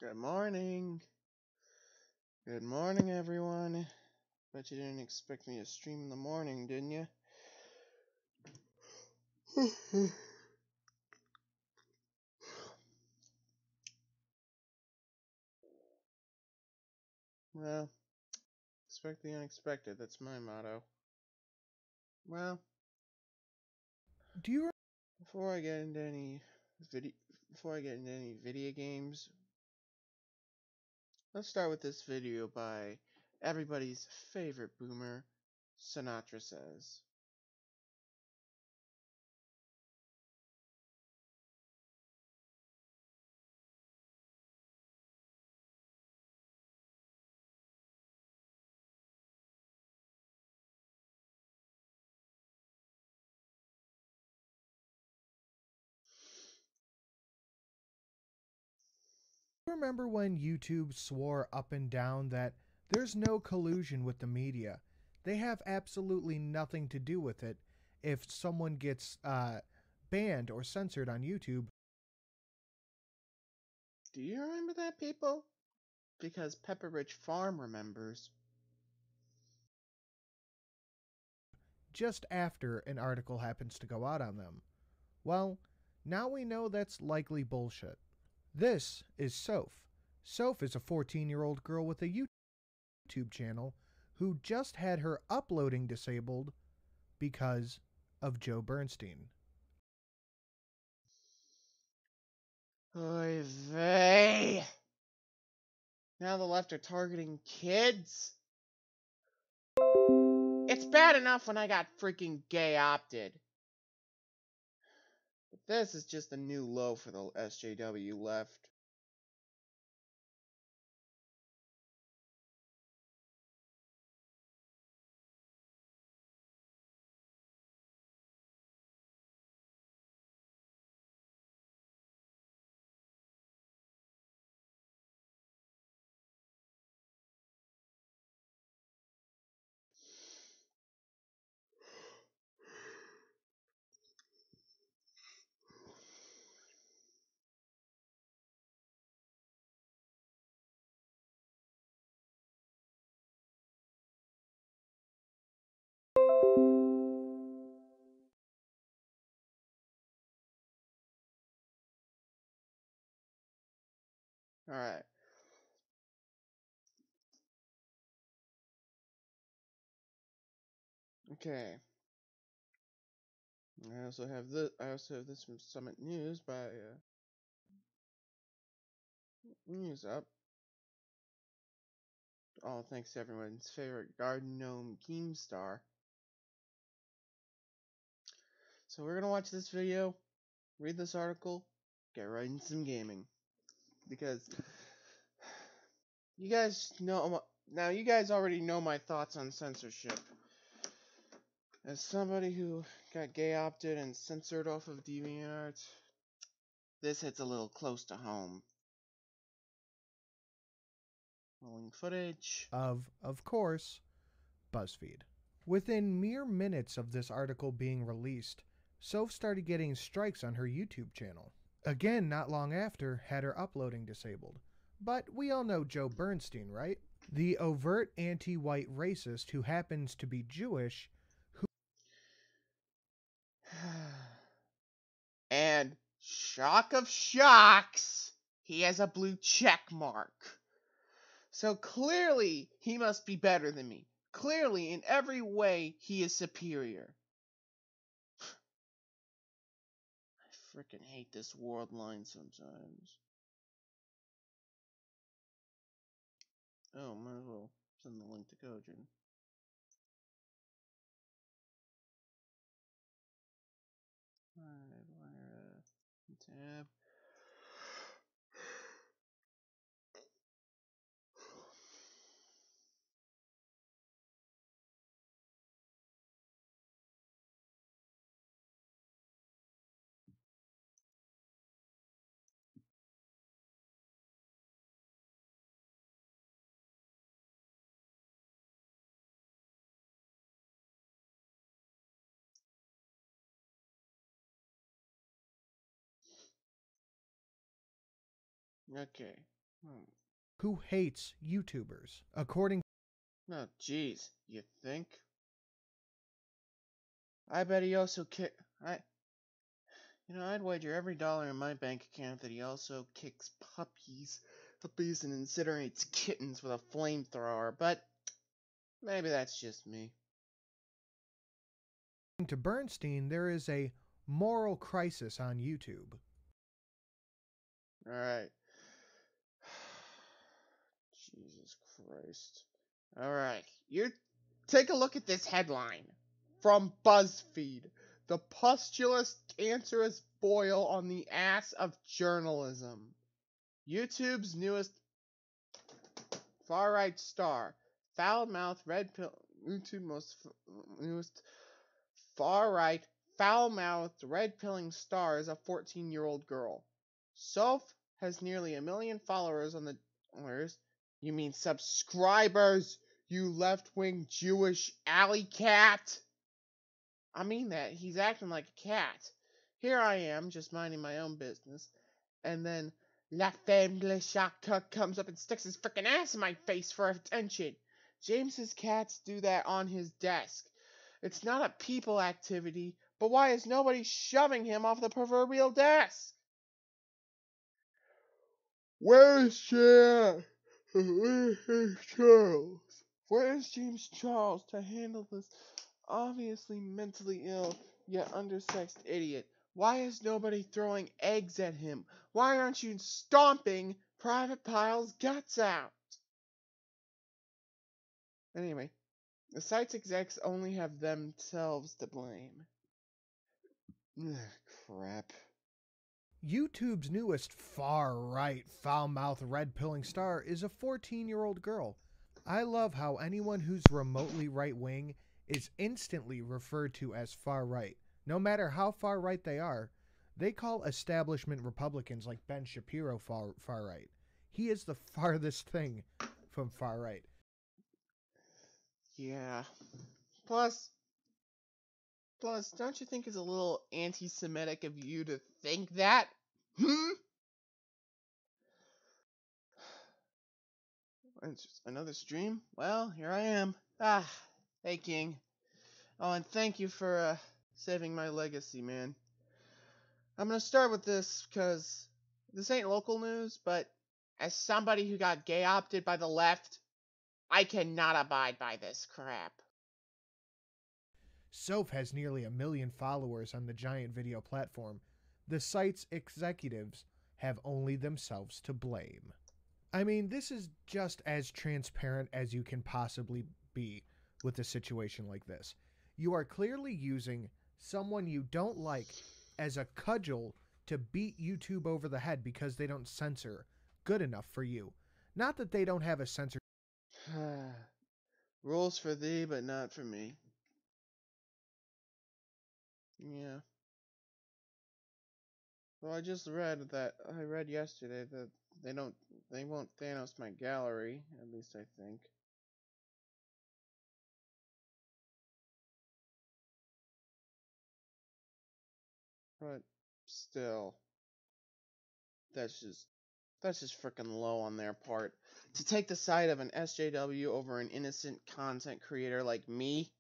Good morning. Good morning, everyone. Bet you didn't expect me to stream in the morning, didn't you? Well, expect the unexpected. That's my motto. Well, Do you before I get into any video games, let's start with this video by everybody's favorite boomer, Sinatra Says. remember when YouTube swore up and down that there's no collusion with the media? They have absolutely nothing to do with it. If someone gets banned or censored on YouTube, Do you remember that, people? Because Pepper Rich Farm remembers. just after an article happens to go out on them. Well, now we know that's likely bullshit. This is Soph. Soph is a 14-year-old girl with a YouTube channel who just had her uploading disabled because of Joe Bernstein. Oy vey! Now the left are targeting kids? It's bad enough when I got freaking gay opted. But this is just a new low for the SJW left. Alright. Okay. I also have this from Summit News by News Up. Oh, thanks to everyone's favorite garden gnome Keemstar. So we're gonna watch this video, read this article, get right into some gaming. Because you guys know now you guys already know my thoughts on censorship. As somebody who got gay opted and censored off of DeviantArt, this hits a little close to home. Rolling footage. Of course, BuzzFeed. Within mere minutes of this article being released, Soph started getting strikes on her YouTube channel. Again, not long after, had her uploading disabled. But we all know Joe Bernstein, right? The overt anti-white racist who happens to be Jewish, And shock of shocks, he has a blue check mark. So clearly, he must be better than me. Clearly, in every way, he is superior. I freaking hate this world line sometimes. Oh, might as well send the link to Kojin. Alright, tab. Okay, who hates YouTubers. According No, jeez, you think? I bet he also I'd wager every dollar in my bank account that he also kicks puppies and incinerates kittens with a flamethrower, but maybe that's just me. to Bernstein, there is a moral crisis on YouTube. Alright. Jesus Christ. Alright, you take a look at this headline from BuzzFeed. The pustulous, cancerous boil on the ass of journalism. YouTube's newest far-right star, foul-mouthed red pill. YouTube's newest far-right, foul-mouthed red-pilling star is a 14-year-old girl. Soph has nearly 1 million followers on the. You mean subscribers, you left-wing Jewish alley cat? I mean that. He's acting like a cat. Here I am, just minding my own business, and then La Femme de Chaka comes up and sticks his frickin' ass in my face for attention. James's cats do that on his desk. It's not a people activity, but why is nobody shoving him off the proverbial desk? Where's James? Where's Charles? Where's James Charles to handle this obviously mentally ill yet undersexed idiot? Why is nobody throwing eggs at him? Why aren't you stomping Private Pile's guts out? Anyway, the site's execs only have themselves to blame. Ugh, crap. YouTube's newest far-right, foul-mouthed, red-pilling star is a 14-year-old girl. I love how anyone who's remotely right-wing is instantly referred to as far-right. No matter how far-right they are, they call establishment Republicans like Ben Shapiro far-right. He is the farthest thing from far-right. Yeah. Plus, don't you think it's a little anti-Semitic of you to think that? Another stream? Well, here I am. Hey King. Oh, and thank you for saving my legacy, man. I'm gonna start with this because this ain't local news, but as somebody who got gay opted by the left, I cannot abide by this crap. Soph has nearly 1 million followers on the giant video platform. The site's executives have only themselves to blame. I mean, this is just as transparent as you can possibly be with a situation like this. You are clearly using someone you don't like as a cudgel to beat YouTube over the head because they don't censor good enough for you. Not that they don't have a censor. Rules for thee, but not for me. Yeah. Well, I read yesterday that they won't Thanos my gallery, at least I think. But still, that's just freaking low on their part. To take the side of an SJW over an innocent content creator like me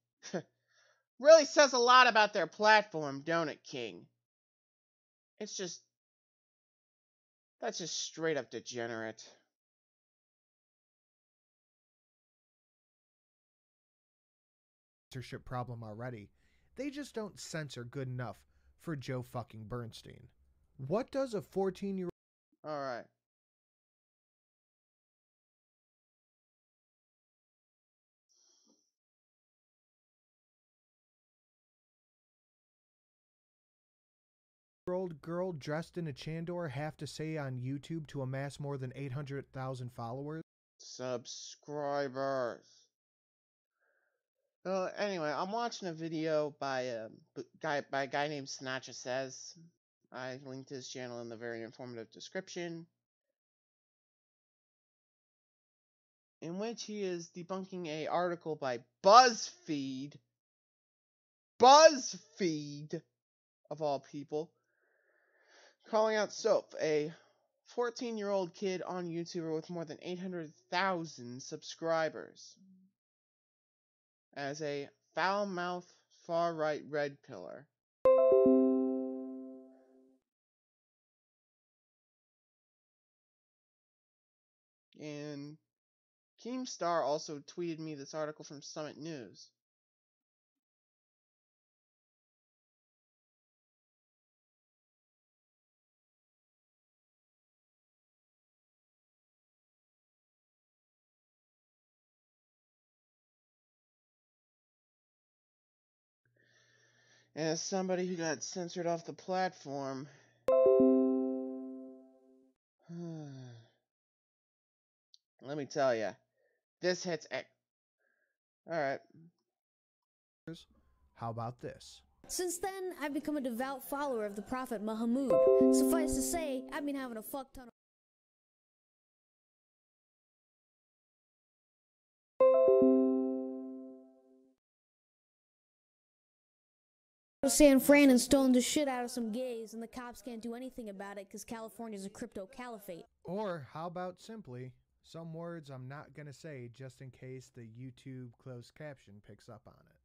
really says a lot about their platform, don't it, King? That's just straight up degenerate. Censorship problem already. They just don't censor good enough for Joe fucking Bernstein. What does a 14-year-old... Alright. girl dressed in a Chandor have to say on YouTube to amass more than 800,000 followers? Subscribers. Anyway, I'm watching a video by a guy named Sinatra Says. I linked his channel in the very informative description, in which he is debunking a article by BuzzFeed, of all people, calling out Soph, a 14-year-old kid on YouTuber with more than 800,000 subscribers as a foul-mouthed far-right red pillar. And Keemstar also tweeted me this article from Summit News. And as somebody who got censored off the platform, let me tell you, this hits. Alright. How about this? Since then, I've become a devout follower of the Prophet Muhammad. Suffice to say, I've been having a fuck ton of San Fran and stoned the shit out of some gays, and the cops can't do anything about it because California's a crypto caliphate. Or how about simply, some words I'm not gonna say just in case the YouTube closed caption picks up on it.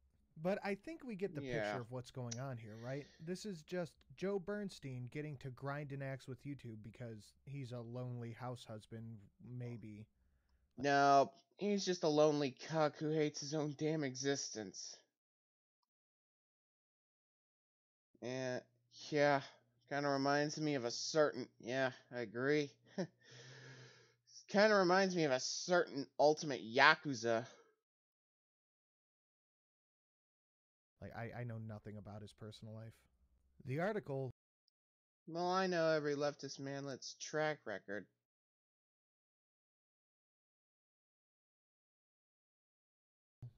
But I think we get the picture of what's going on here, right? This is just Joe Bernstein getting to grind an axe with YouTube because he's a lonely house husband, maybe. No, he's just a lonely cuck who hates his own damn existence. And yeah, kind of reminds me of a certain, I agree. Kind of reminds me of a certain ultimate Yakuza. Like, I know nothing about his personal life. The article... Well, I know every leftist manlet's track record.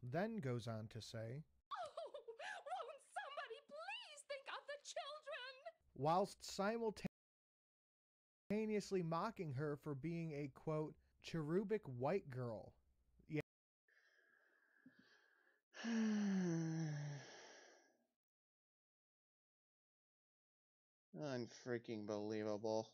Then goes on to say... Oh, won't somebody please think of the children? Whilst simultaneously mocking her for being a, quote, cherubic white girl. Yeah. Unfreaking believable.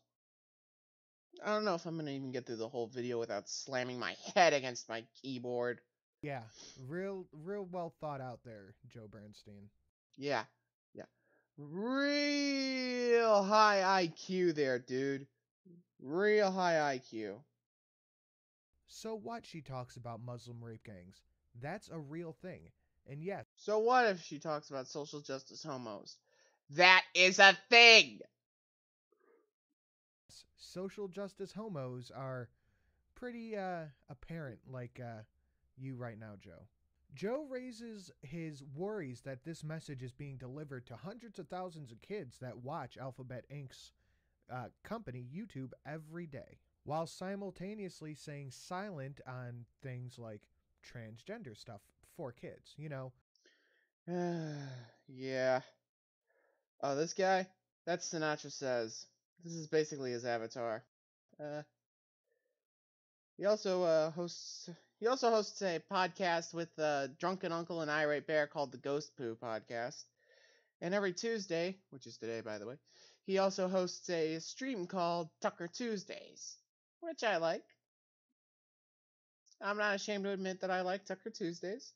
I don't know if I'm gonna even get through the whole video without slamming my head against my keyboard. Yeah, real well thought out there, Joe Bernstein. Yeah. Real high IQ there, dude. Real high IQ. So what she talks about Muslim rape gangs? That's a real thing. And yes. So what if she talks about social justice homos? That is a thing! Social justice homos are pretty apparent, like you right now, Joe. Joe raises his worries that this message is being delivered to hundreds of thousands of kids that watch Alphabet Inc.'s company, YouTube, every day, while simultaneously saying silent on things like transgender stuff for kids, you know. Yeah. Oh, this guy? That's Sinatra Says. This is basically his avatar. He also hosts a podcast with Drunken Uncle and Irate Bear called the Ghost Poo Podcast. And every Tuesday, which is today by the way, he also hosts a stream called Tucker Tuesdays, which I like. I'm not ashamed to admit that I like Tucker Tuesdays.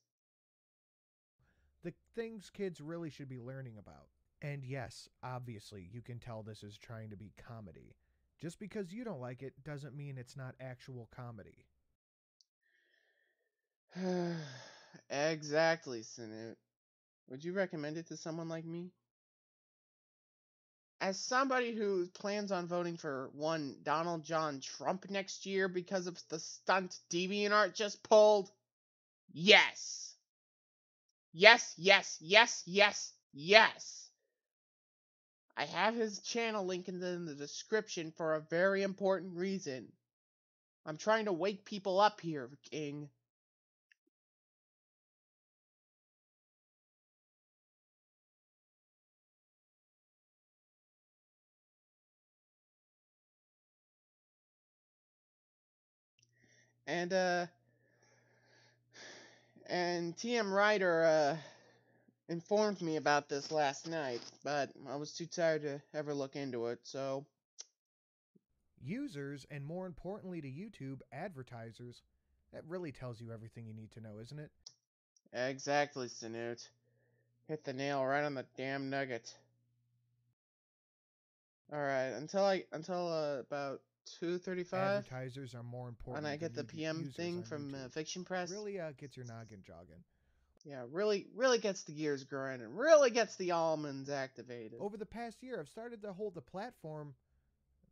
The things kids really should be learning about. And yes, obviously, you can tell this is trying to be comedy. Just because you don't like it doesn't mean it's not actual comedy. Exactly, Sinut. Would you recommend it to someone like me? As somebody who plans on voting for one Donald John Trump next year because of the stunt DeviantArt just pulled, yes. Yes. I have his channel linked in the description for a very important reason. I'm trying to wake people up here, King. And TM Ryder informed me about this last night, but I was too tired to ever look into it, so... users, and more importantly to YouTube, advertisers. That really tells you everything you need to know, isn't it? Exactly, Sinut. Hit the nail right on the damn nugget. Alright, until about 2:35, Advertisers are more important and I than get the PM users thing on from YouTube. Fiction Press. Really gets your noggin jogging. Yeah, really gets the gears grinding. Really gets the almonds activated. Over the past year, I've started to hold the platform.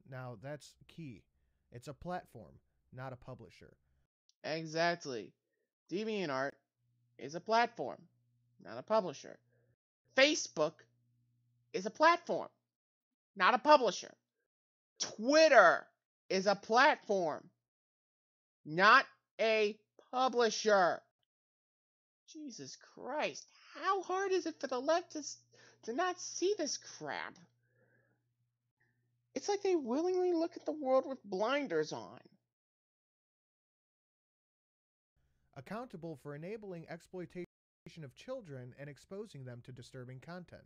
Now, that's key. It's a platform, not a publisher. Exactly. DeviantArt is a platform, not a publisher. Facebook is a platform, not a publisher. Twitter is a platform, not a publisher. Jesus Christ, how hard is it for the left to not see this crap? It's like they willingly look at the world with blinders on. Accountable for enabling exploitation of children and exposing them to disturbing content.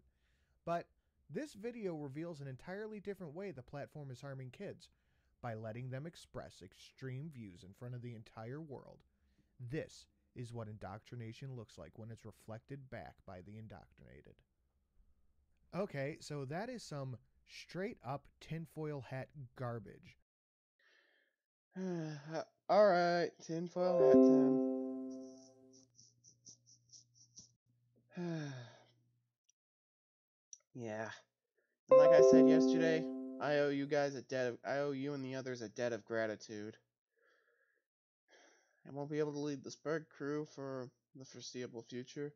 But this video reveals an entirely different way the platform is harming kids by letting them express extreme views in front of the entire world. This is what indoctrination looks like when it's reflected back by the indoctrinated. Okay, so that is some straight up tinfoil hat garbage. Alright, tinfoil hat time. Yeah. And like I said yesterday, I owe you and the others a debt of gratitude. I won't be able to lead the Sperg crew for the foreseeable future.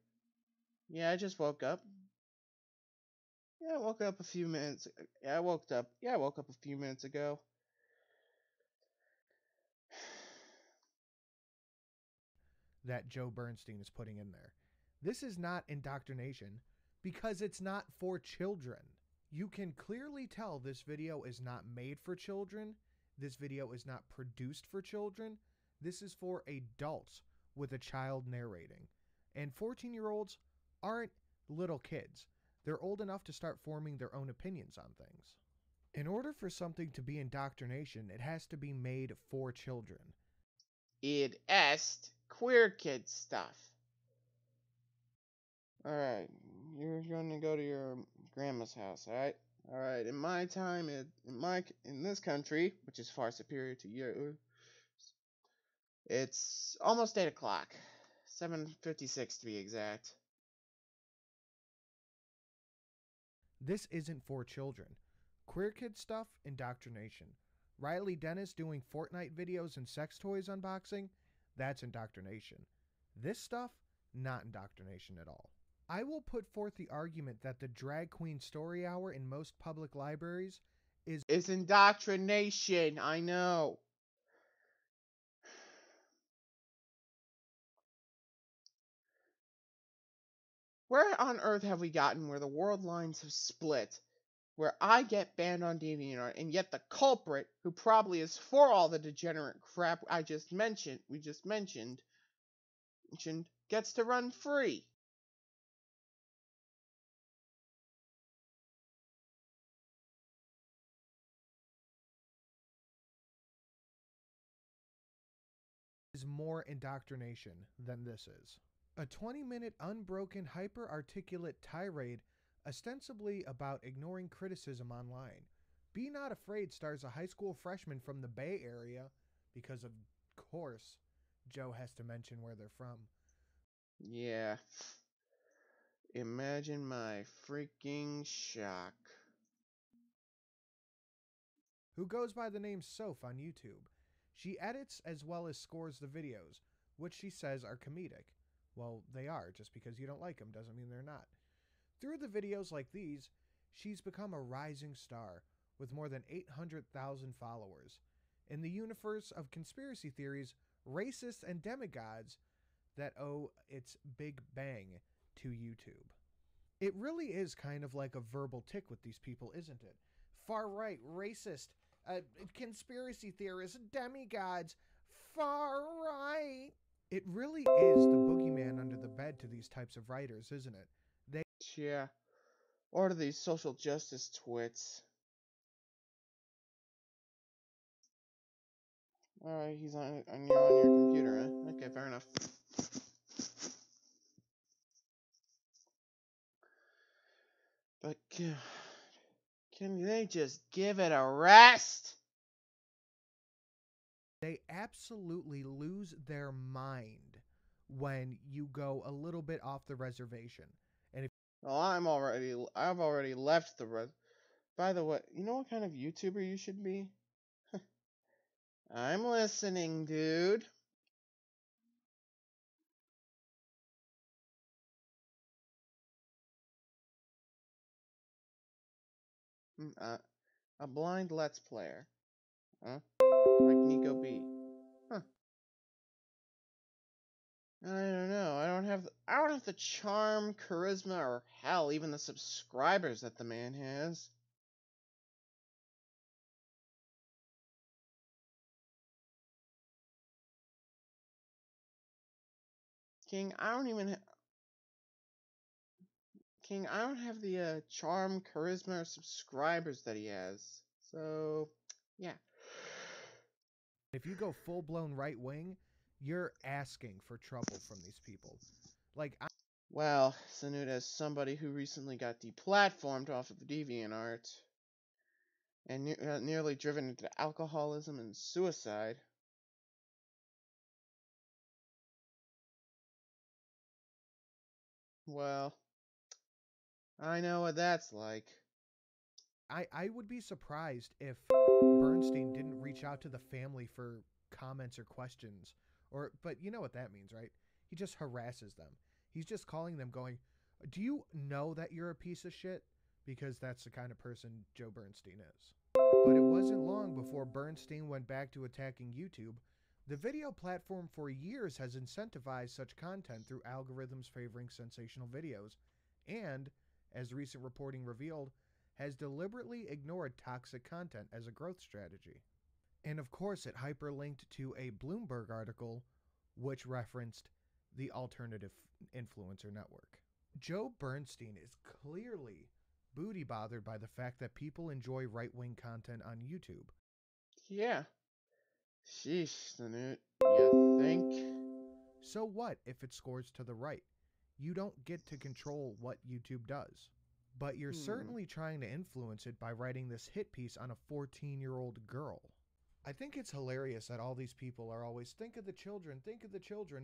Yeah, I just woke up. Yeah, I woke up a few minutes. I woke up a few minutes ago. That Joe Bernstein is putting in there. This is not indoctrination because it's not for children. You can clearly tell this video is not made for children. This video is not produced for children. This is for adults with a child narrating. And 14-year-olds aren't little kids. They're old enough to start forming their own opinions on things. In order for something to be indoctrination, it has to be made for children. Id est queer kid stuff. Alright, you're going to go to your grandma's house, alright? Alright, in my time, in this country, which is far superior to you, it's almost 8 o'clock. 7:56 to be exact. This isn't for children. Queer kid stuff, indoctrination. Riley Dennis doing Fortnite videos and sex toys unboxing, that's indoctrination. This stuff, not indoctrination at all. I will put forth the argument that the drag queen story hour in most public libraries is indoctrination, I know. Where on earth have we gotten where the world lines have split, where I get banned on DeviantArt, and yet the culprit, who probably is for all the degenerate crap we just mentioned, gets to run free? more indoctrination than this is. A 20-minute unbroken hyper-articulate tirade ostensibly about ignoring criticism online. Be Not Afraid stars a high school freshman from the Bay Area, because of course Joe has to mention where they're from. Yeah. Imagine my freaking shock. Who goes by the name Soph on YouTube. She edits as well as scores the videos, which she says are comedic. Well, they are. Just because you don't like them doesn't mean they're not. Through the videos like these, she's become a rising star with more than 800,000 followers in the universe of conspiracy theories, racists, and demigods that owe its big bang to YouTube. It really is kind of like a verbal tick with these people, isn't it? Far right, racist, conspiracy theorists, demigods, far right. It really is the boogeyman under the bed to these types of writers, isn't it? Yeah. Or to these social justice twits. Alright, he's on your computer, huh? Okay, fair enough. But God, can they just give it a rest? They absolutely lose their mind when you go a little bit off the reservation. And if Well, I've already left the res. By the way, you know what kind of YouTuber you should be? I'm listening, dude. A blind Let's Player. Huh? Like Nico B. Huh. I don't know. I don't have the charm, charisma, or hell, even the subscribers that the man has. King, I don't have the charm, charisma, or subscribers that he has. So, yeah. you go full-blown right-wing, you're asking for trouble from these people. Like, Well, Sinatra, as somebody who recently got deplatformed off of DeviantArt and nearly driven into alcoholism and suicide. Well, I know what that's like. I would be surprised if Bernstein didn't reach out to the family for comments or questions. But you know what that means, right? He just harasses them. He's just calling them going, do you know that you're a piece of shit? Because that's the kind of person Joe Bernstein is. But it wasn't long before Bernstein went back to attacking YouTube. The video platform for years has incentivized such content through algorithms favoring sensational videos, and, as recent reporting revealed, has deliberately ignored toxic content as a growth strategy. And of course, it hyperlinked to a Bloomberg article which referenced the alternative influencer network. Joe Bernstein is clearly booty bothered by the fact that people enjoy right-wing content on YouTube. Yeah. Sheesh, Sinatra. You think? So what if it scores to the right? You don't get to control what YouTube does. But you're certainly trying to influence it by writing this hit piece on a 14-year-old girl. I think it's hilarious that all these people are always, think of the children,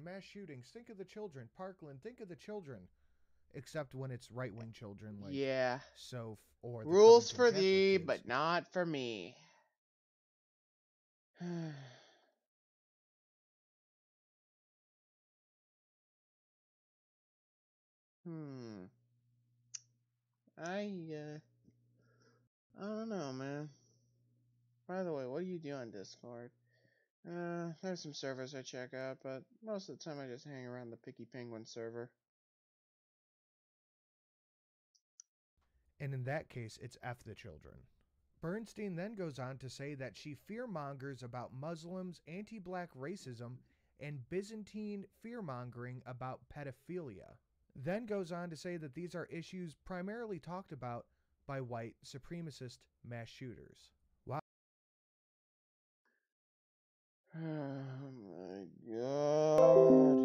mass shootings, think of the children, Parkland, think of the children. Except when it's right-wing children like Soph or the Rules Covington for Catholic thee, kids. but not for me. I don't know, man. By the way, what do you do on Discord? There's some servers I check out, but most of the time I just hang around the Picky Penguin server. And in that case, it's F the children. Bernstein then goes on to say that she fearmongers about Muslims, anti-black racism, and Byzantine fearmongering about pedophilia. Then goes on to say that these are issues primarily talked about by white supremacist mass shooters. Wow. Oh my god.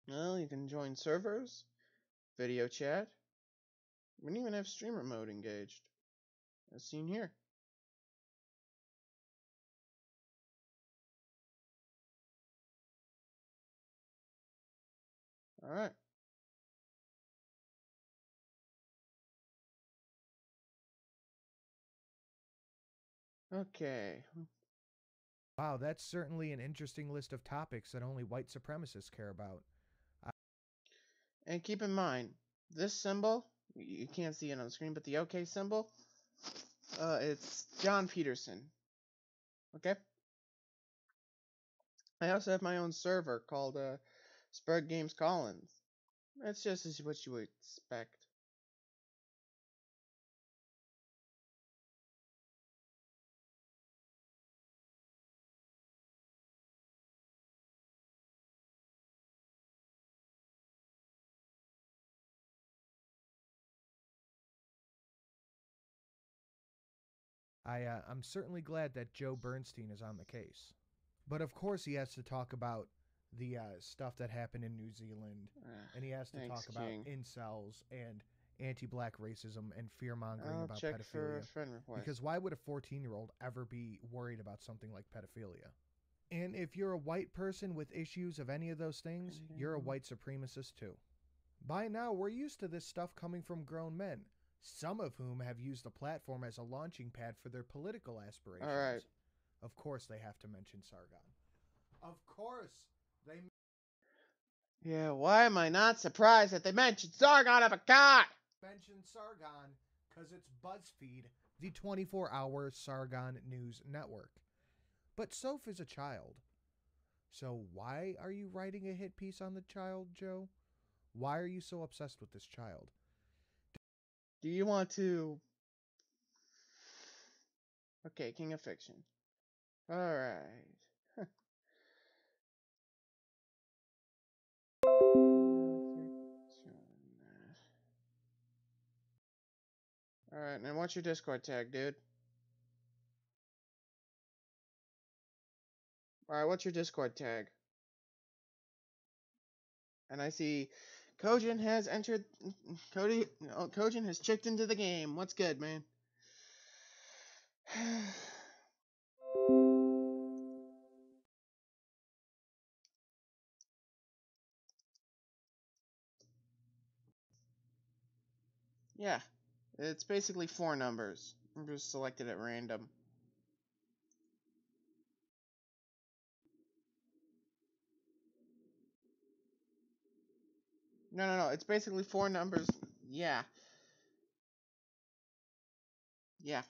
Well, you can join servers, video chat. We don't even have streamer mode engaged, as seen here. Alright. Okay. Wow, that's certainly an interesting list of topics that only white supremacists care about. And keep in mind, this symbol, you can't see it on the screen, but the OK symbol, it's John Peterson. Okay? I also have my own server called Sperg Games Collins. That's just what you would expect. I'm certainly glad that Joe Bernstein is on the case. But of course he has to talk about the stuff that happened in New Zealand, and he has to talk about incels and anti-black racism and fear-mongering I'll about check pedophilia. for a friend request. Because why would a 14-year-old ever be worried about something like pedophilia? And if you're a white person with issues of any of those things, you're a white supremacist too. By now, we're used to this stuff coming from grown men, some of whom have used the platform as a launching pad for their political aspirations. All right. Of course they have to mention Sargon. Of course they... Yeah, why am I not surprised that they mentioned Sargon of Akkad? Mention Sargon because it's BuzzFeed, the 24-hour Sargon news network. But Soph is a child. So why are you writing a hit piece on the child, Joe? Why are you so obsessed with this child? Do you want to... Okay, King of Fiction. Alright. Alright, and what's your Discord tag, dude? Alright, what's your Discord tag? And I see Kojin has entered... Kojin has checked into the game. What's good, man? Yeah, it's basically 4 numbers. I'm just selected at random. No, it's basically 4 numbers. Yeah. Yeah.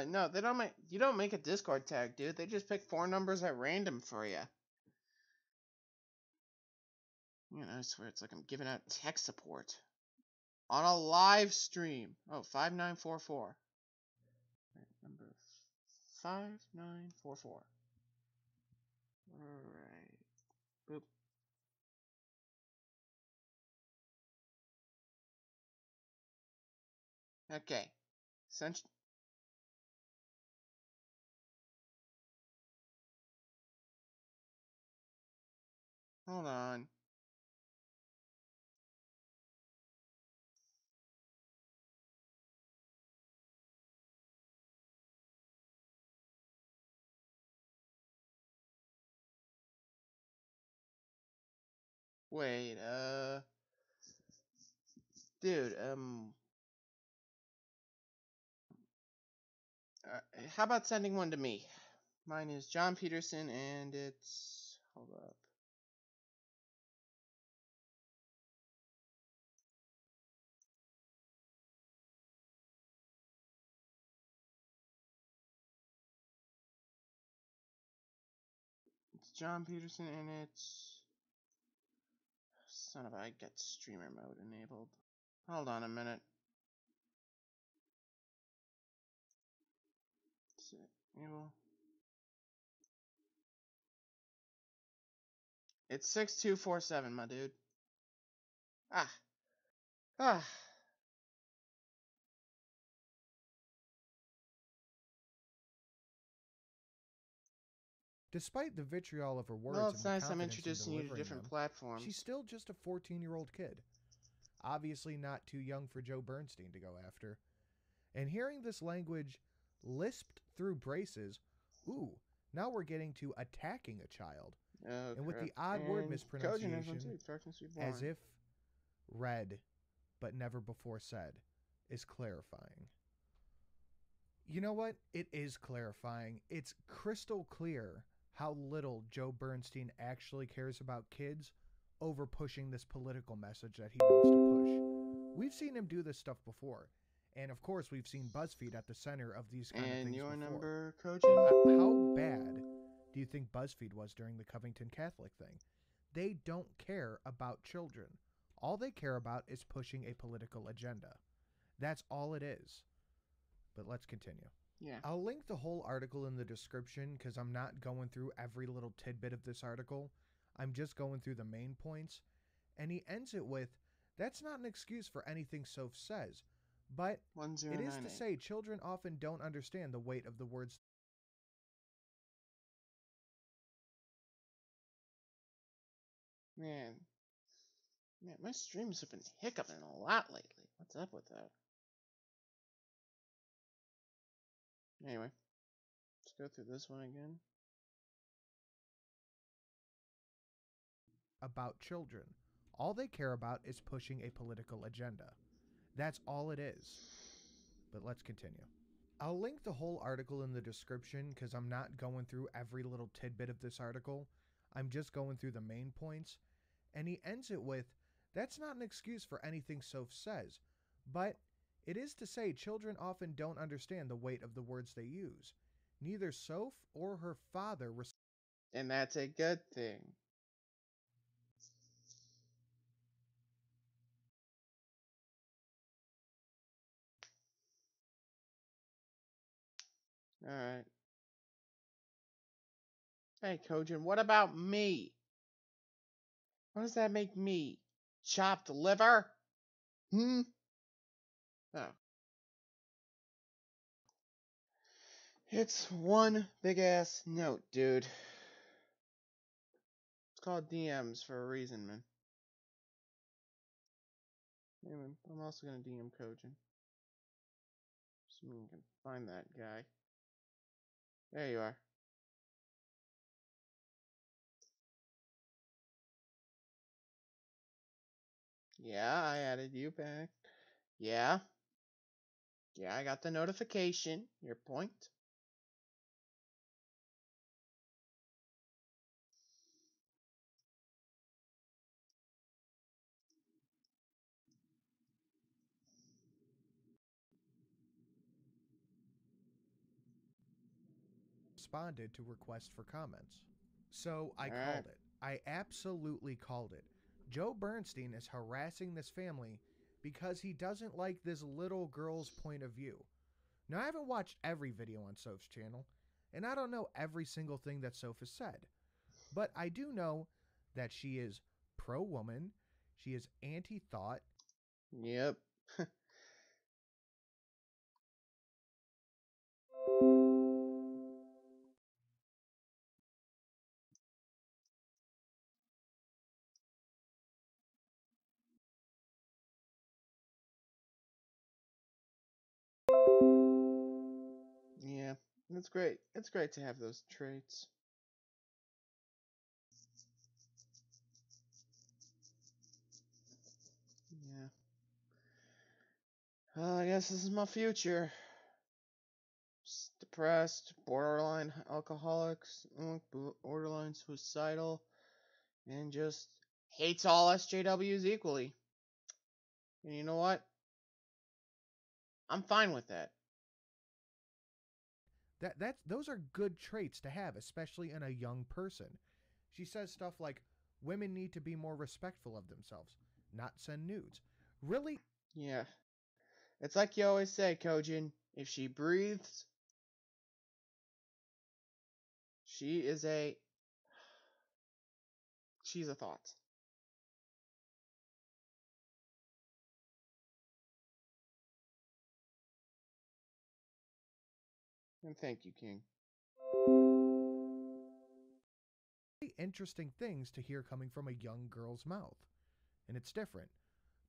No, they don't make... You don't make a Discord tag, dude. They just pick 4 numbers at random for you. You know, I swear it's like I'm giving out tech support. On a live stream. Oh, 5944. Right, number 5944. Alright. Boop. Okay. Hold on. Wait, dude, how about sending one to me? Mine is John Peterson, and it's... Hold up. It's John Peterson, and it's... Son of a... I got streamer mode enabled. Hold on a minute. Enable. It's 6247, my dude. Ah. Despite the vitriol of her words, Well, it's and the nice I'm confidence introducing in you to delivering different them, platforms. she's still just a 14-year-old kid. Obviously not too young for Joe Bernstein to go after. And hearing this language lisped through braces, ooh, now we're getting to attacking a child. Oh, and with crap. the odd word mispronunciation, as as if read but never before said, is clarifying. You know what? It is clarifying. It's crystal clear how little Joe Bernstein actually cares about kids over pushing this political message that he wants to push. We've seen him do this stuff before. And of course, we've seen BuzzFeed at the center of these kind of things And your before. number, Kojin? How bad do you think BuzzFeed was during the Covington Catholic thing? They don't care about children. All they care about is pushing a political agenda. That's all it is. But let's continue. Yeah. I'll link the whole article in the description because I'm not going through every little tidbit of this article. I'm just going through the main points. And he ends it with, "That's not an excuse for anything Soph says, but it is to say children often don't understand the weight of the words." Man, my streams have been hiccuping a lot lately. What's up with that? Anyway, let's go through this one again. About children. All they care about is pushing a political agenda. That's all it is. But let's continue. I'll link the whole article in the description because I'm not going through every little tidbit of this article. I'm just going through the main points. And he ends it with, "That's not an excuse for anything Soph says, but it is to say children often don't understand the weight of the words they use. Neither Soph or her father..." And that's a good thing. Alright. Hey, Kojin, what about me? What does that make me? Chopped liver? Oh. It's one big ass note, dude. It's called DMs for a reason, man. Anyway, I'm also gonna DM Kojin. So we can find that guy. There you are. Yeah, I added you back. Yeah. Yeah, I got the notification. Your point. Responded to requests for comments. So I called it. I absolutely called it. Joe Bernstein is harassing this family because he doesn't like this little girl's point of view. Now, I haven't watched every video on Soph's channel, and I don't know every single thing that Soph has said. But I do know that she is pro-woman, she is anti-thought. Yep. Yeah, that's great. It's great to have those traits. Yeah. I guess this is my future. Depressed, borderline alcoholics, borderline suicidal, and just hates all SJWs equally. And you know what? I'm fine with that. Those are good traits to have, especially in a young person. She says stuff like, women need to be more respectful of themselves, not send nudes. Really? Yeah. It's like you always say, Kojin, if she breathes, she's a thought. And thank you, King. Interesting things to hear coming from a young girl's mouth. And it's different.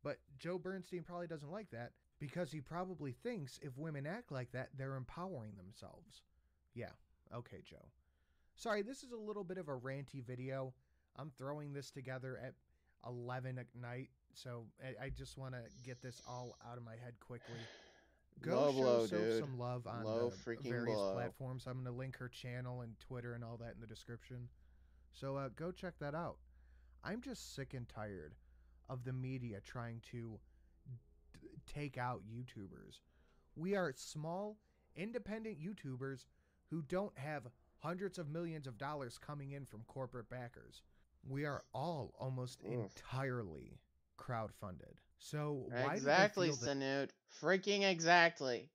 But Joe Bernstein probably doesn't like that because he probably thinks if women act like that, they're empowering themselves. Yeah, okay, Joe. Sorry, this is a little bit of a ranty video. I'm throwing this together at 11 at night, so I just want to get this all out of my head quickly. Go show Soph some love on the various platforms. I'm going to link her channel and Twitter and all that in the description. So go check that out. I'm just sick and tired of the media trying to take out YouTubers. We are small, independent YouTubers who don't have hundreds of millions of dollars coming in from corporate backers. We are all almost entirely crowdfunded. So why exactly, Sinut? Freaking exactly.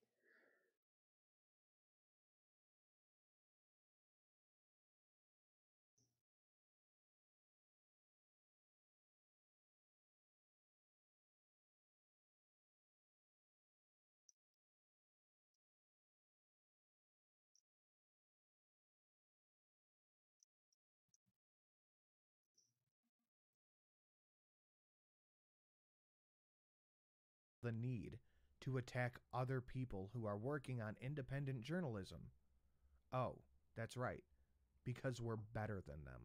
the need to attack other people who are working on independent journalism? Oh, that's right, because we're better than them.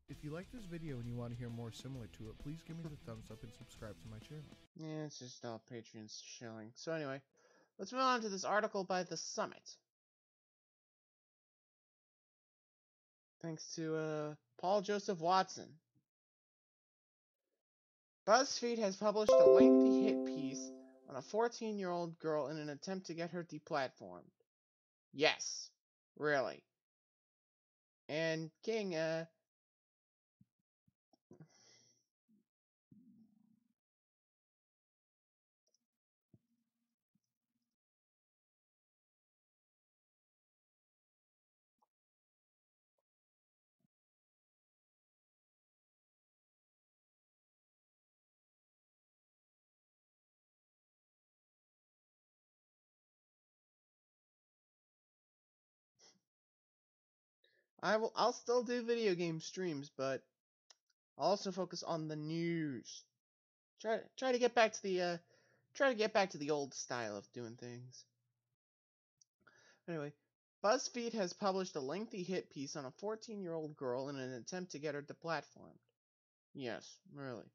If you like this video and you want to hear more similar to it, please give me the thumbs up and subscribe to my channel. Yeah, it's just all Patreons shilling. So anyway, let's move on to this article by The Summit. Thanks to Paul Joseph Watson. BuzzFeed has published a lengthy hit piece on a 14-year-old girl in an attempt to get her deplatformed. Yes, really. And King, I'll still do video game streams, but I'll also focus on the news. Try to get back to the old style of doing things. Anyway, BuzzFeed has published a lengthy hit piece on a 14-year-old girl in an attempt to get her deplatformed. Yes, really.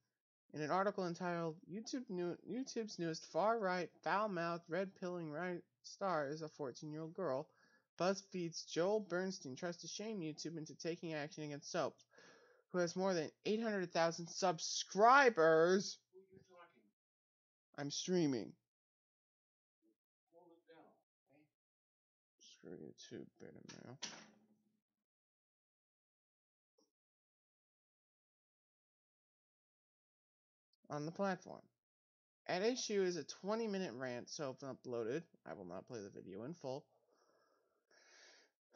In an article entitled YouTube's newest far-right, foul-mouthed, red-pilling right star is a 14-year-old girl, BuzzFeed's Joel Bernstein tries to shame YouTube into taking action against Soap, who has more than 800,000 subscribers. Who are you talking? I'm streaming. Hold it down, okay? Screw YouTube, beta mail. On the platform. At issue is a 20-minute rant Soap uploaded. I will not play the video in full.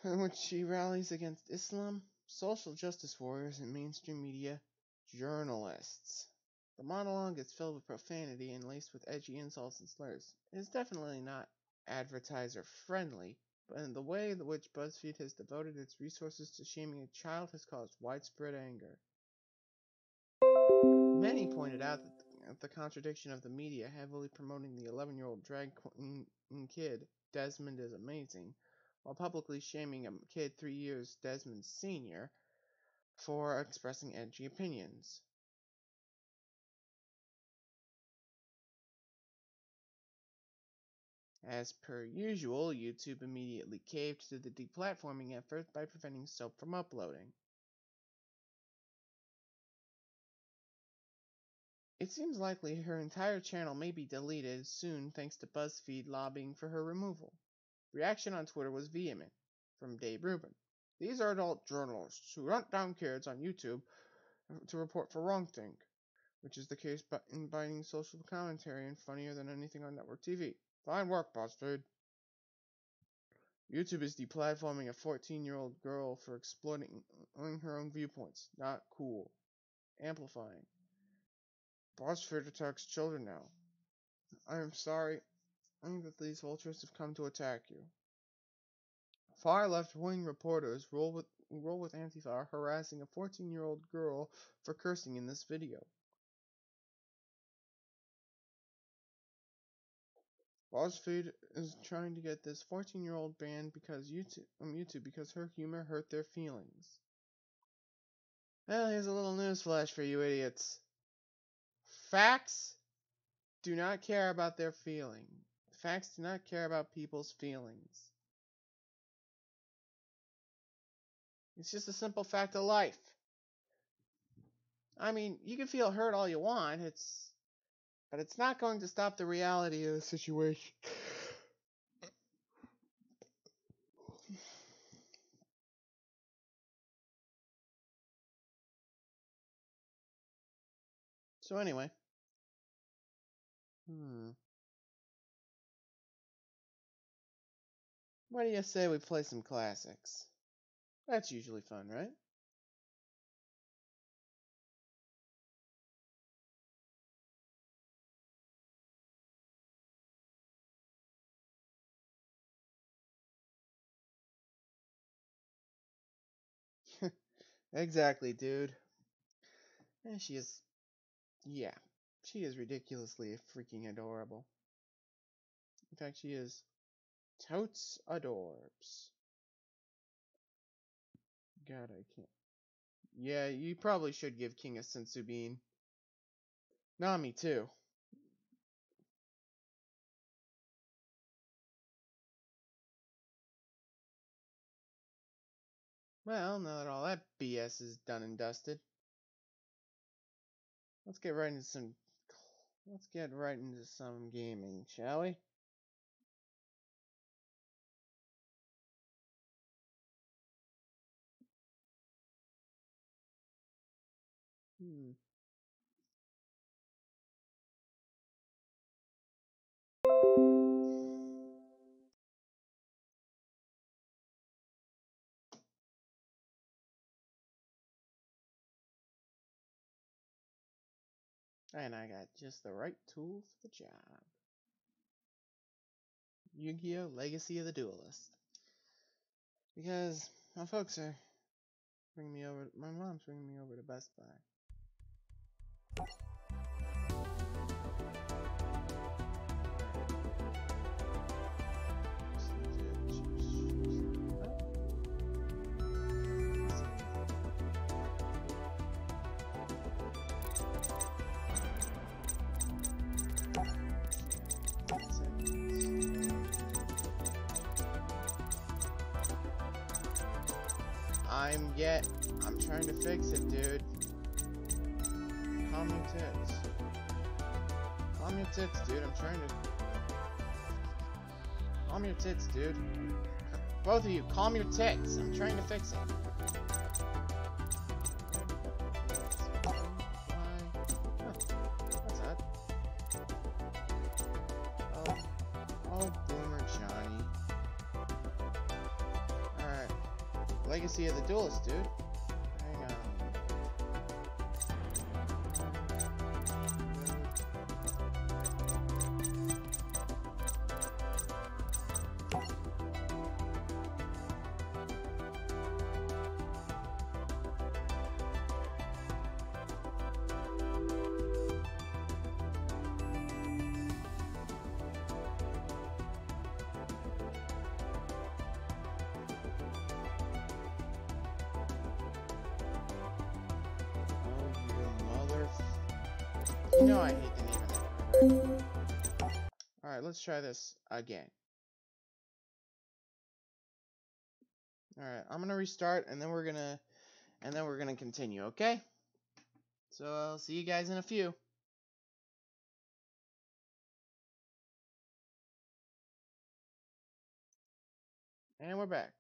In which she rallies against Islam, social justice warriors, and mainstream media journalists. The monologue is filled with profanity and laced with edgy insults and slurs. It is definitely not advertiser-friendly, but in the way in which BuzzFeed has devoted its resources to shaming a child has caused widespread anger. Many pointed out that the contradiction of the media heavily promoting the 11-year-old drag queen kid, Desmond is amazing, while publicly shaming a kid 3 years, Desmond Sr., for expressing edgy opinions. As per usual, YouTube immediately caved to the deplatforming effort by preventing Soap from uploading. It seems likely her entire channel may be deleted soon thanks to BuzzFeed lobbying for her removal. Reaction on Twitter was vehement, from Dave Rubin. These are adult journalists who hunt down kids on YouTube to report for wrongthink, which is the case in biting social commentary and funnier than anything on network TV. Fine work, BuzzFeed. YouTube is deplatforming a 14-year-old girl for exploiting her own viewpoints. Not cool. Amplifying. BuzzFeed attacks children now. I am sorry. I think that these vultures have come to attack you. Far left-wing reporters roll with Antifa are harassing a 14-year-old girl for cursing in this video. BuzzFeed is trying to get this 14-year-old banned because YouTube because her humor hurt their feelings. Well, here's a little newsflash for you idiots. Facts do not care about their feelings. Facts do not care about people's feelings. It's just a simple fact of life. I mean, you can feel hurt all you want, but it's not going to stop the reality of the situation. So anyway. What do you say we play some classics? That's usually fun, right? Exactly, dude. And she is ridiculously freaking adorable. In fact, she is totes adorbs. God, I can't. Yeah, you probably should give King a sensu bean. Nami, too. Well, now that all that BS is done and dusted, let's get right into some gaming, shall we? Hmm. And I got just the right tool for the job. Yu-Gi-Oh! Legacy of the Duelist. Because my folks are bringing me over. My mom's bringing me over to Best Buy. I'm trying to fix it, dude. Calm your tits. Calm your tits, dude. I'm trying to... Calm your tits, dude. Both of you, calm your tits. I'm trying to fix it. What's that? Oh, Boomer Johnny. Alright. Legacy of the Duelist, dude. Hang on. You know I hate the name of that. Alright, let's try this again. Alright, I'm gonna restart and then we're gonna continue, okay? So I'll see you guys in a few. And we're back.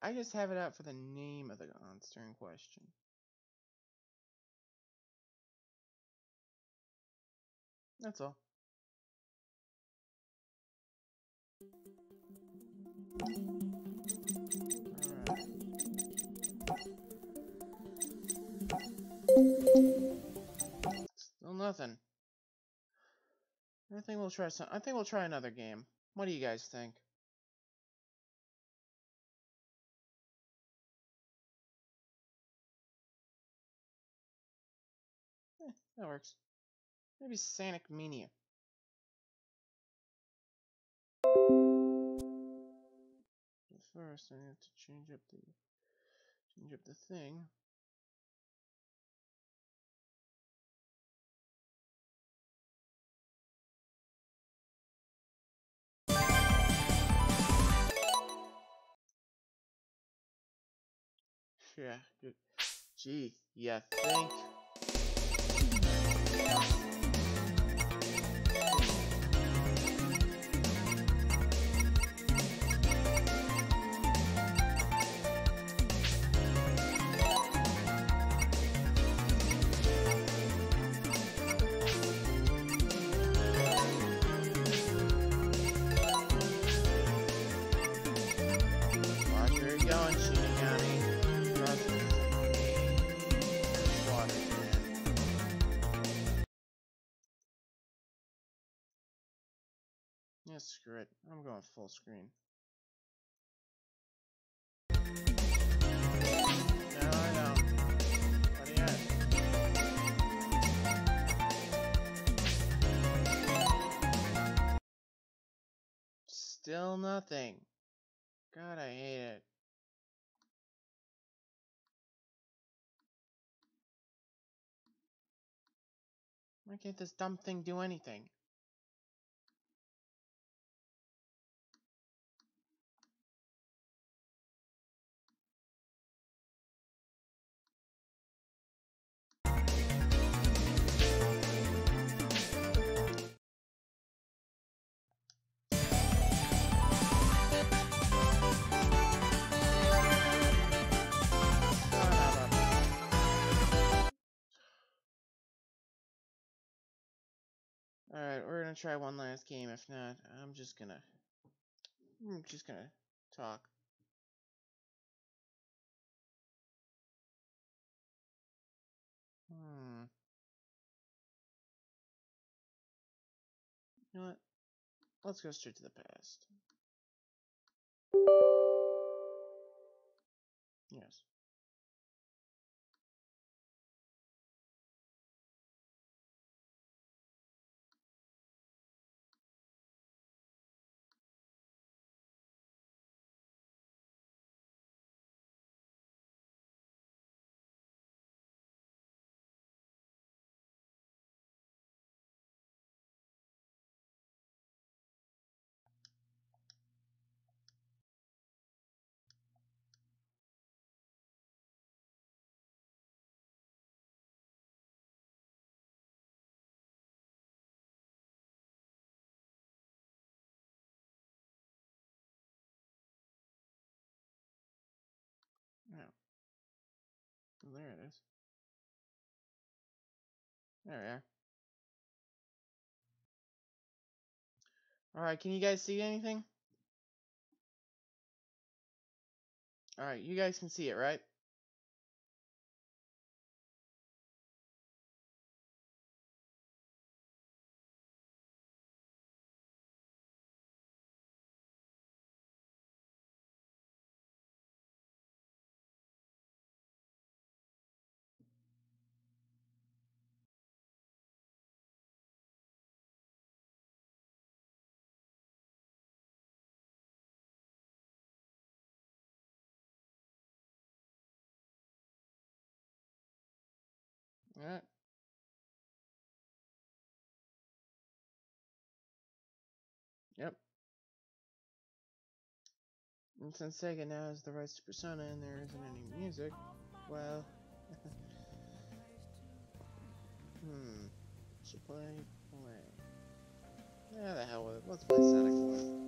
I just have it out for the name of the monster in question. That's all. Alright. Still nothing. I think we'll try another game. What do you guys think? That works. Maybe Sanic Mania. But first, I have to change up the thing. Yeah, good. Gee, you think? Watch where you're going, Shinigami. Yeah, screw it. I'm going full screen. No, I know. What do you have? Still nothing. God, I hate it. Why can't this dumb thing do anything? Alright, we're gonna try one last game. If not, I'm just gonna talk. You know what? Let's go straight to the past. Yes. No. There it is. There we are. Alright, can you guys see anything? Alright, you guys can see it, right? Alright. Yep. And since Sega now has the rights to Persona and there isn't any music, well... Should play. Yeah, the hell with it. Let's play Sonic 1.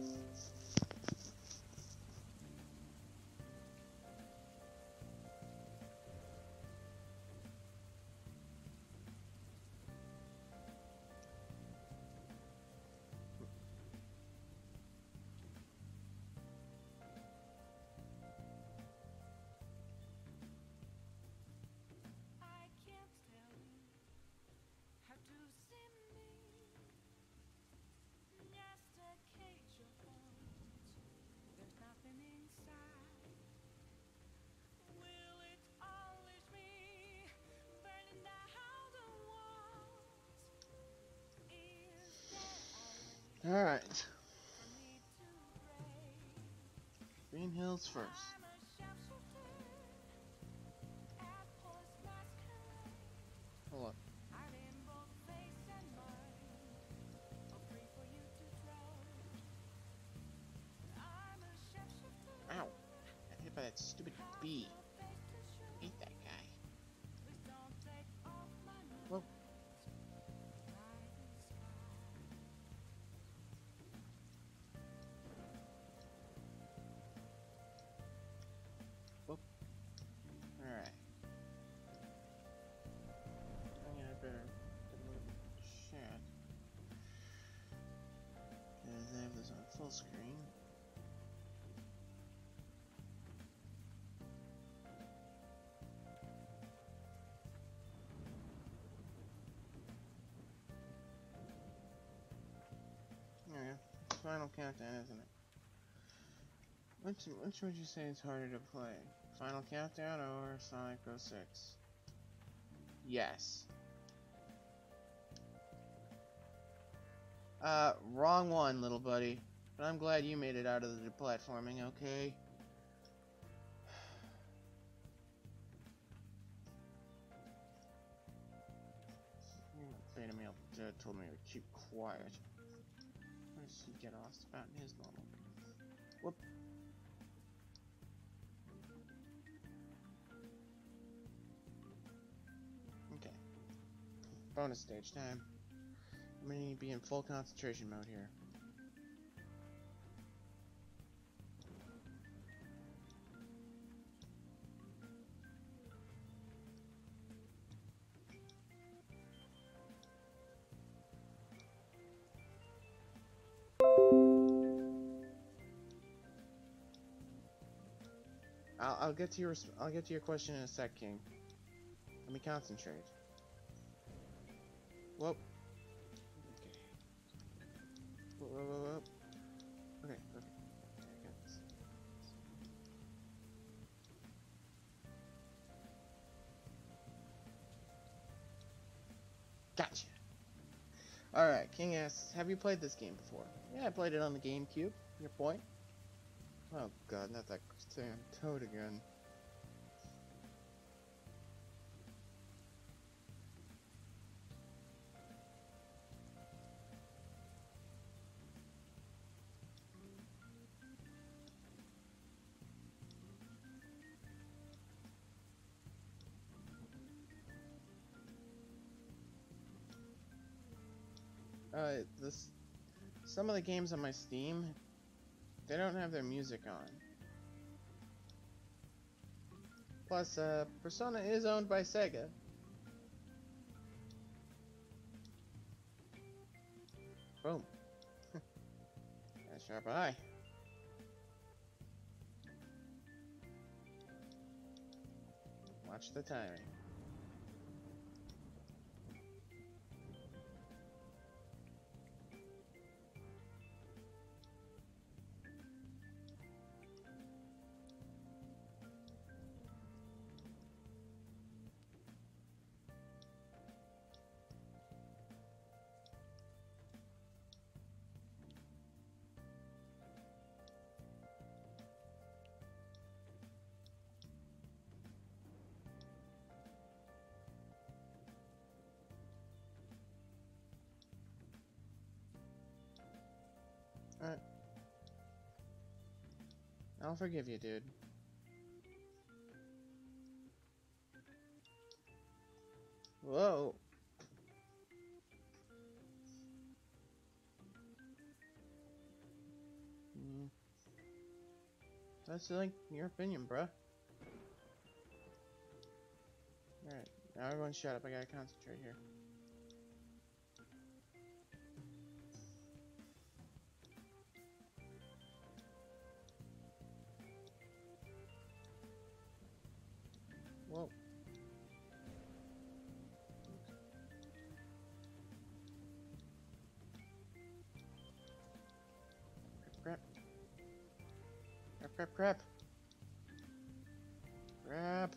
Alright. Green Hills first. Hold on. Ow. Got hit by that stupid bee. Hate that guy. Whoa. Whoop. Alright. I better delete chat. Because I have this on full screen. There we go. Final Countdown, isn't it? Which would you say is harder to play? Final Countdown or Sonic 06? Yes. Wrong one, little buddy. But I'm glad you made it out of the platforming, okay? Beta male told me to keep quiet. Where does he get off about in his normal? Whoop. Okay. Bonus stage time. I'm gonna need to be in full concentration mode here. I'll get to your question in a sec, King. Let me concentrate. Whoop. Okay. Whoop, whoop, whoop, whoop. Okay, okay. I got this. Gotcha. Alright, King asks, have you played this game before? Yeah, I played it on the GameCube. Your point? Oh god, not that damn toad again. Some of the games on my Steam, they don't have their music on. Plus, Persona is owned by Sega. Boom. Got a sharp eye. Watch the timing. Alright. I'll forgive you, dude. Whoa. That's like your opinion, bruh. Alright, now everyone shut up, I gotta concentrate here. Whoa. Crap. Crap, crap, crap. Crap.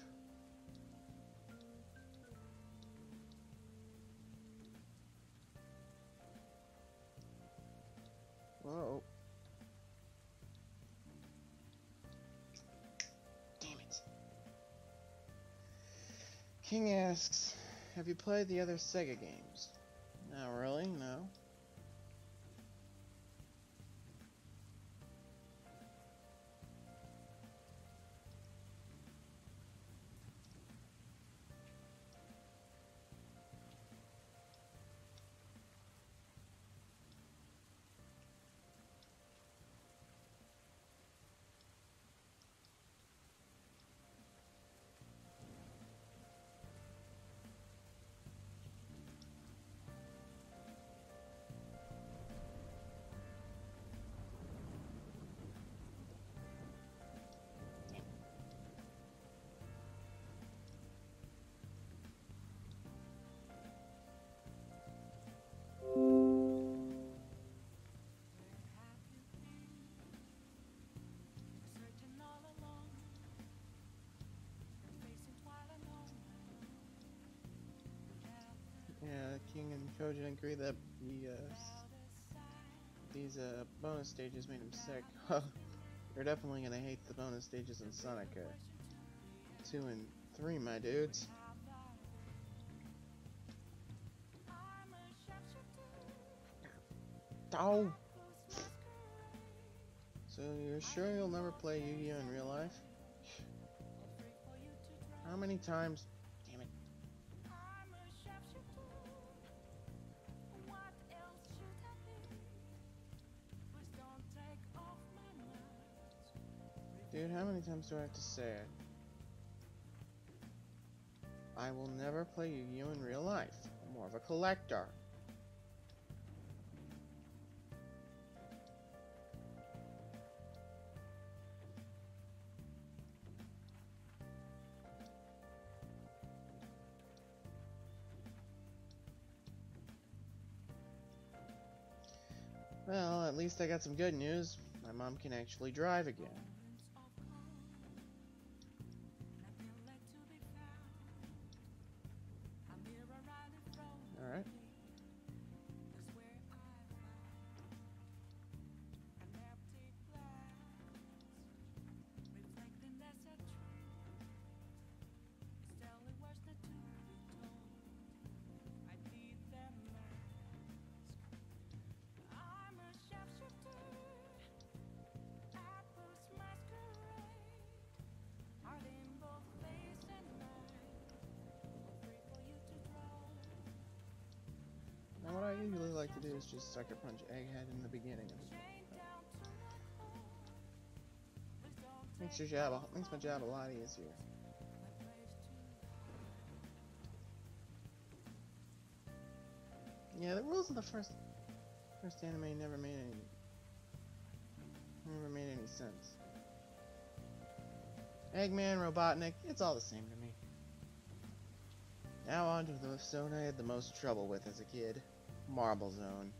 Whoa. Damn it. King asks, have you played the other Sega games? Not really, no. Yeah, King and Kojin agree that these bonus stages made him sick. You're definitely gonna hate the bonus stages in Sonic 2 and 3, my dudes. Oh! So you're sure you'll never play Yu-Gi-Oh! In real life? How many times? Damn it. Dude, how many times do I have to say it? I will never play Yu-Gi-Oh! In real life. I'm more of a collector. Well, at least I got some good news. My mom can actually drive again. Alright. Now what I usually like to do is just sucker punch Egghead in the beginning of the game. Makes my job a lot easier. Yeah, the rules of the first anime never made any sense. Eggman, Robotnik, it's all the same to me. Now on to the zone I had the most trouble with as a kid. Marble Zone.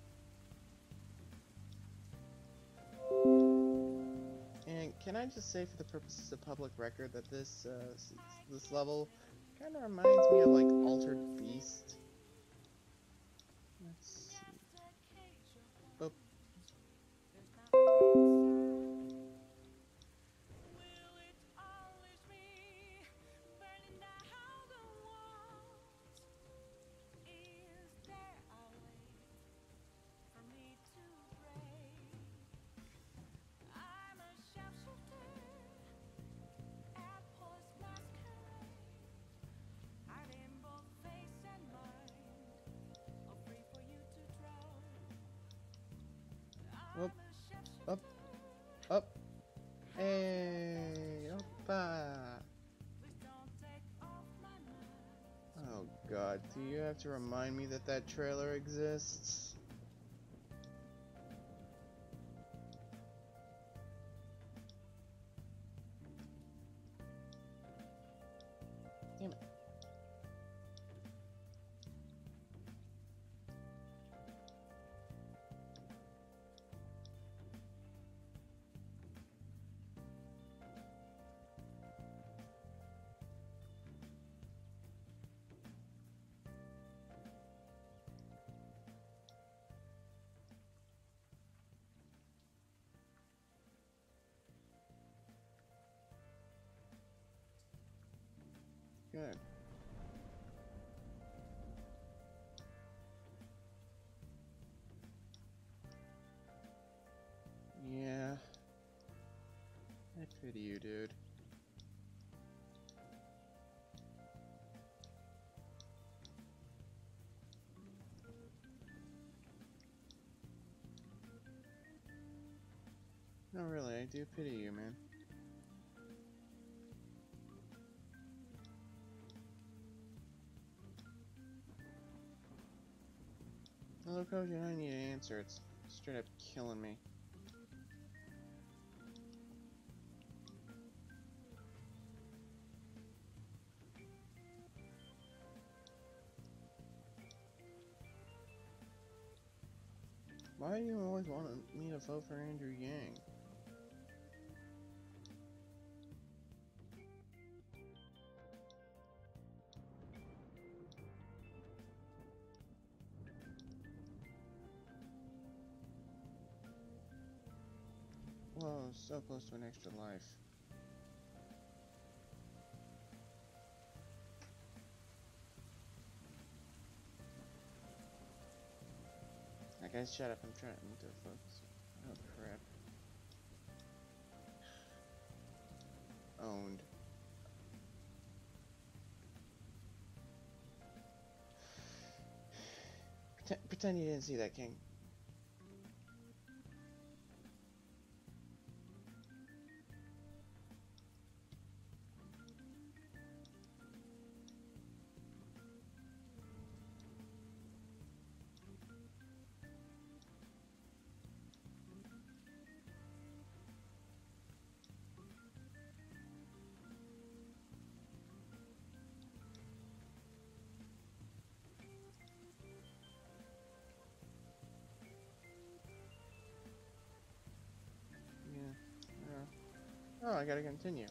And can I just say, for the purposes of public record, that this level kind of reminds me of like Altered Beast. Let's see. Oh. Up. Hey, oppa. Oh god, do you have to remind me that that trailer exists? Damn it. Good. Yeah. I pity you, dude. No, really, I do pity you, man. Hello, Kojin, I need an answer. It's straight up killing me. Why do you always want me to vote for Andrew Yang? close, so close to an extra life. That guys, shut up, I'm trying to focus. Oh crap. Owned. Pretend you didn't see that, King. Oh, I gotta continue.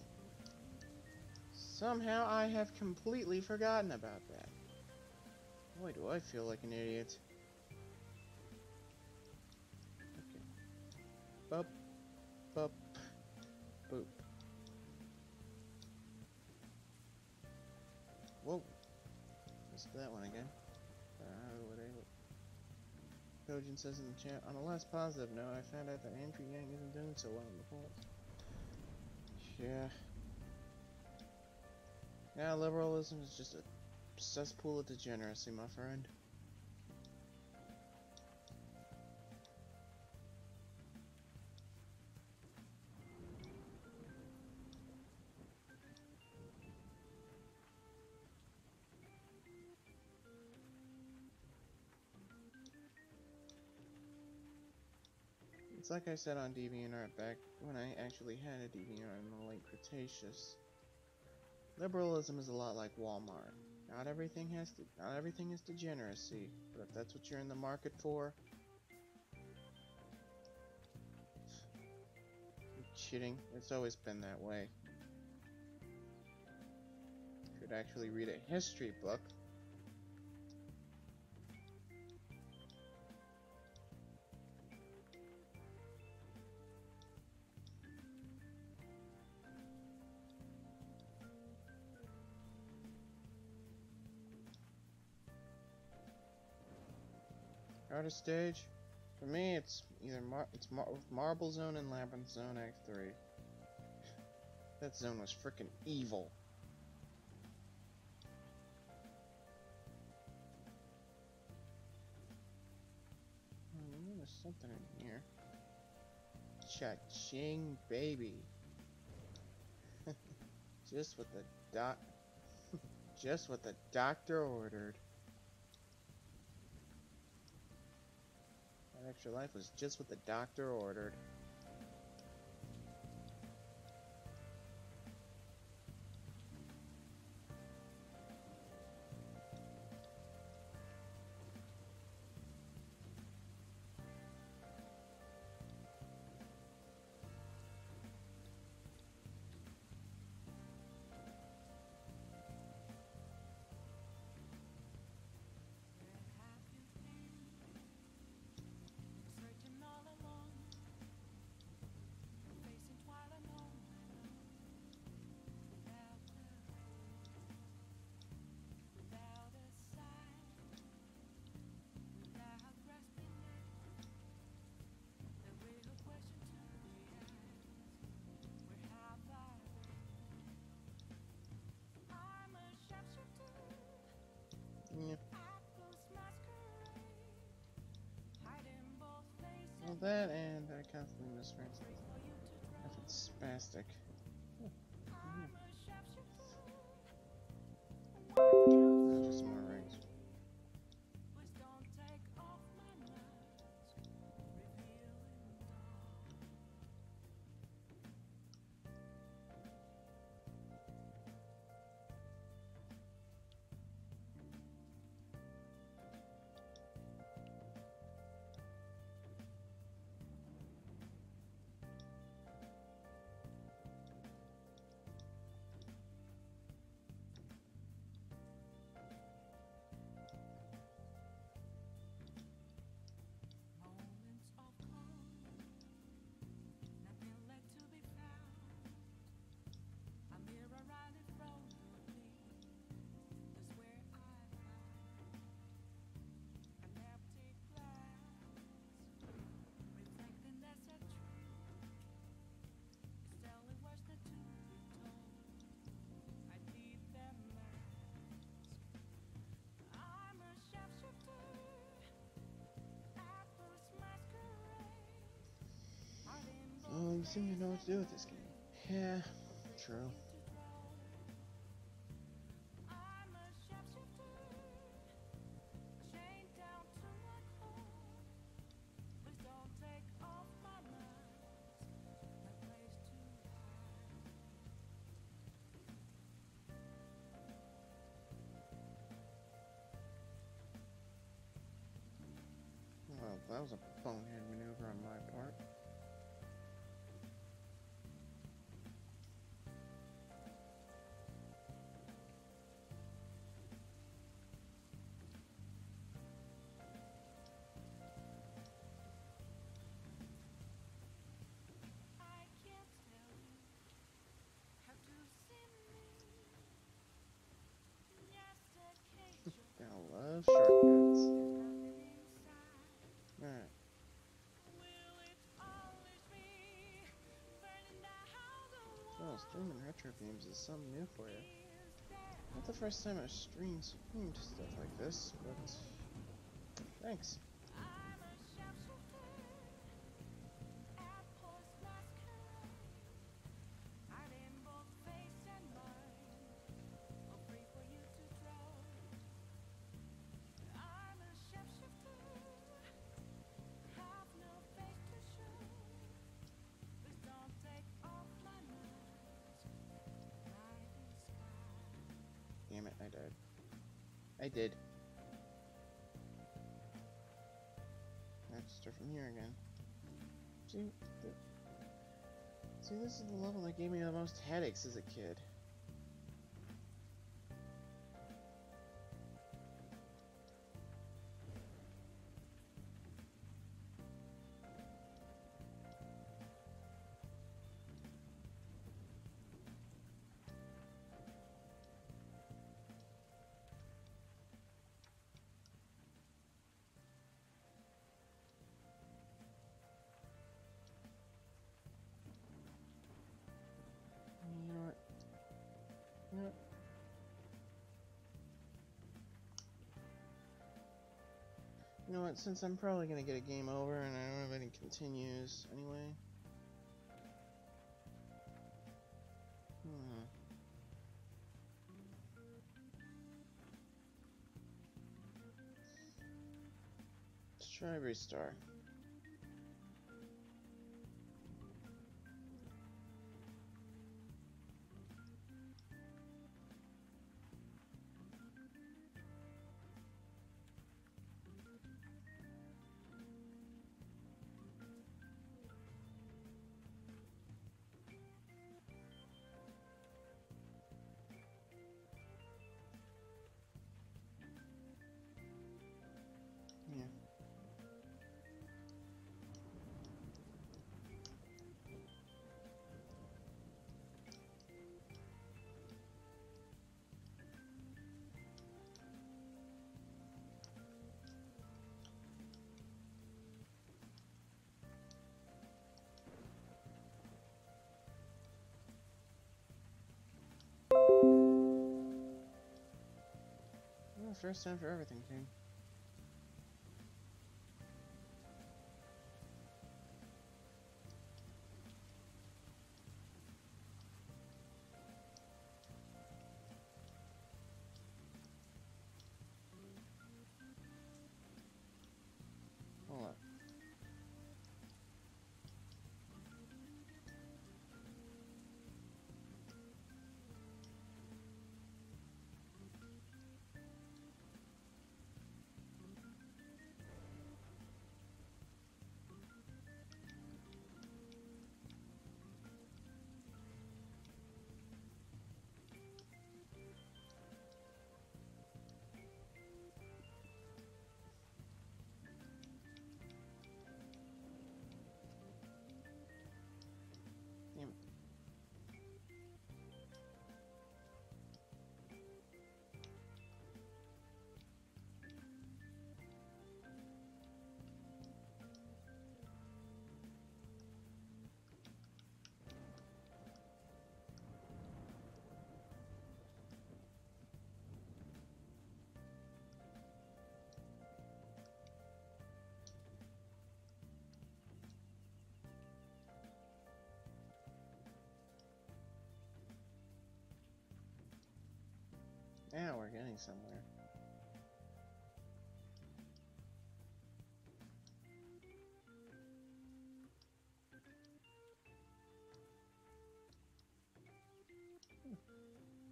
Somehow I have completely forgotten about that. Boy, do I feel like an idiot. Okay. Bup. Bup. Boop. Whoa. Missed that one again. Kojin says in the chat, on a less positive note, I found out that Andrew Yang isn't doing so well in the polls. Yeah. Yeah, liberalism is just a cesspool of degeneracy, my friend. It's like I said on DeviantArt back when I actually had a DeviantArt in the late Cretaceous. Liberalism is a lot like Walmart. Not everything is degeneracy, but if that's what you're in the market for, you're kidding. It's always been that way. You should actually read a history book. Hardest stage? For me, it's either Marble Zone and Labyrinth Zone Act 3. That zone was frickin' evil. There's something in here. Cha-ching, baby. Just what the doctor ordered. That extra life was just what the doctor ordered. Yeah. Well, that and I constantly misread if it's spastic. Just more rings. even seem to know what to do with this game. Yeah, true. Well, that was a bonehead maneuver on my part. I love shortcuts. Alright. Well, streaming retro games is something new for you. Not the first time I've streamed stuff like this, but thanks. Damn it, I died. I did. I have to start from here again. See, this is the level that gave me the most headaches as a kid. You know what, since I'm probably gonna get a game over and I don't have any continues anyway. Let's try restart. Yeah. Well, first time for everything, King. Hold up. getting somewhere.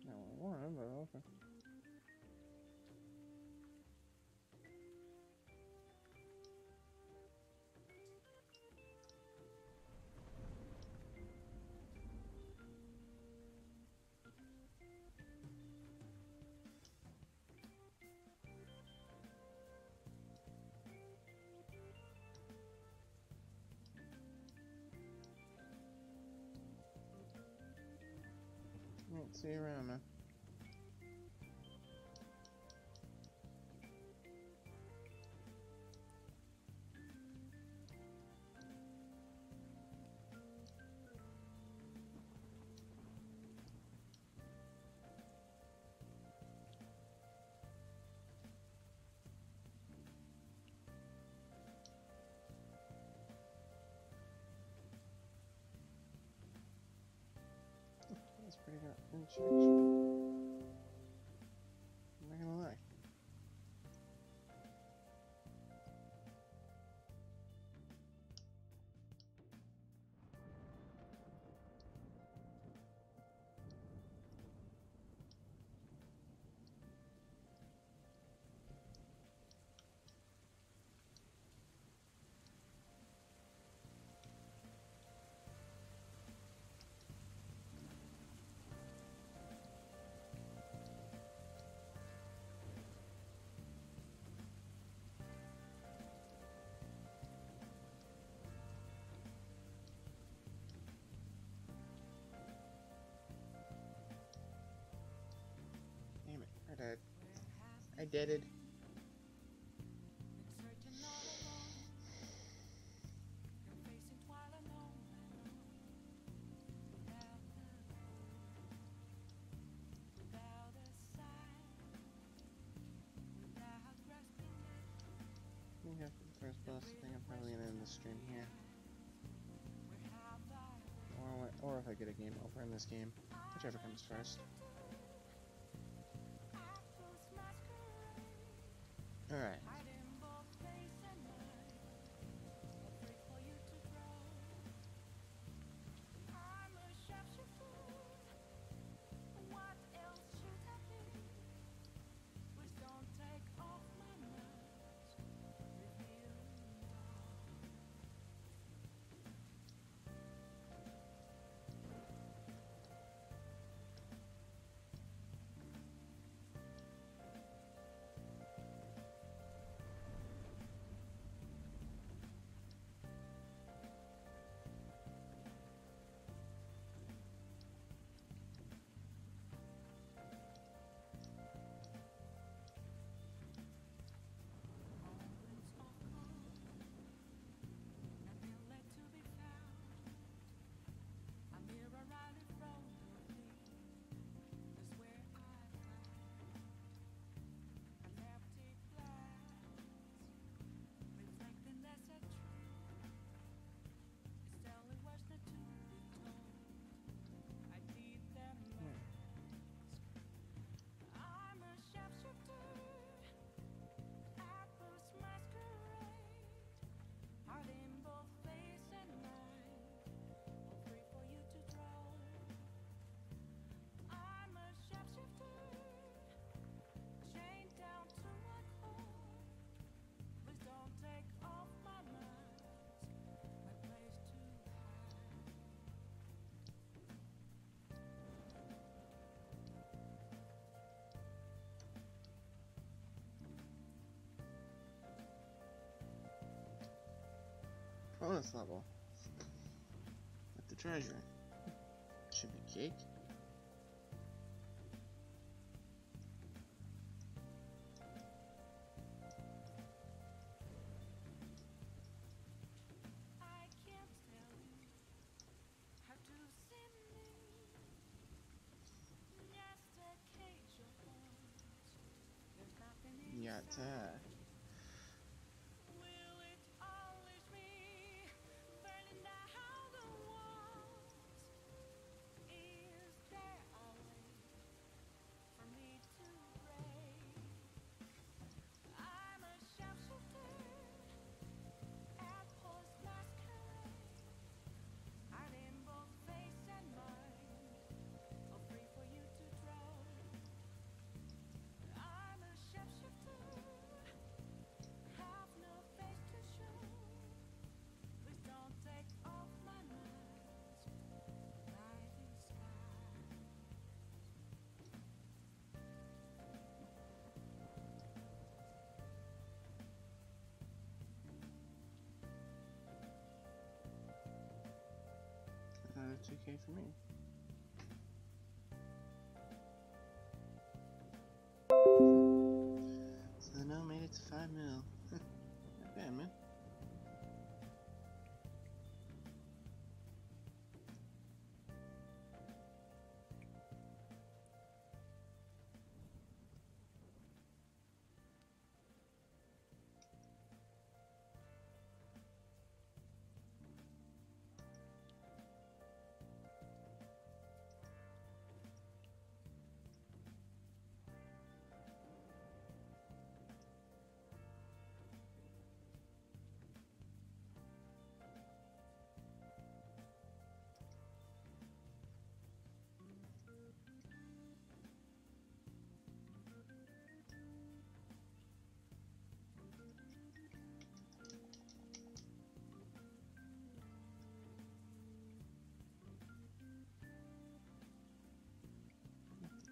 No one, but okay. Alright, see you around, man. That's pretty good in church. I'm not gonna lie. Damn it, I died. I deaded. I think after the first boss, I think I'm probably gonna end the stream here. Or if I get a game over in this game, whichever comes first. Alright. Bonus level. With the treasure. Should be cake. Yatta. 2K for me. So the gnome made it to 5 mil. Not bad, man.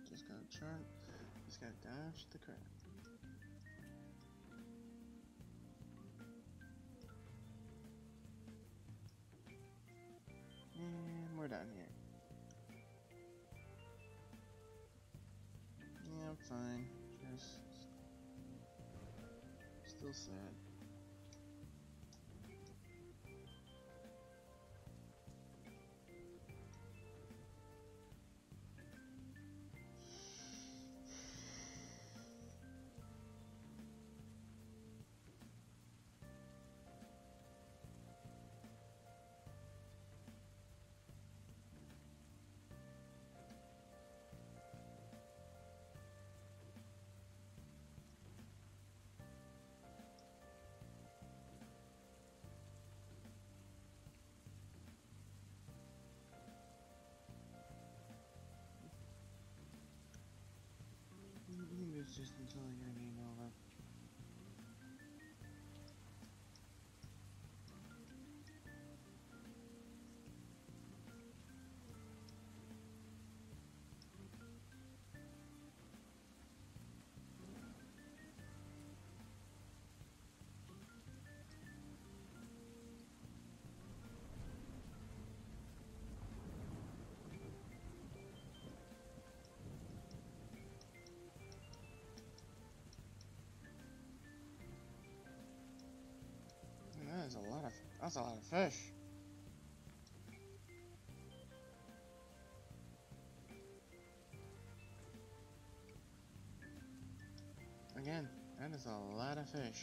Just gotta chart. Just gotta dodge the crap. And we're done here. Yeah, I'm fine. Just still sad. Maybe it's just until your game over. That's a lot of fish. Again, that is a lot of fish.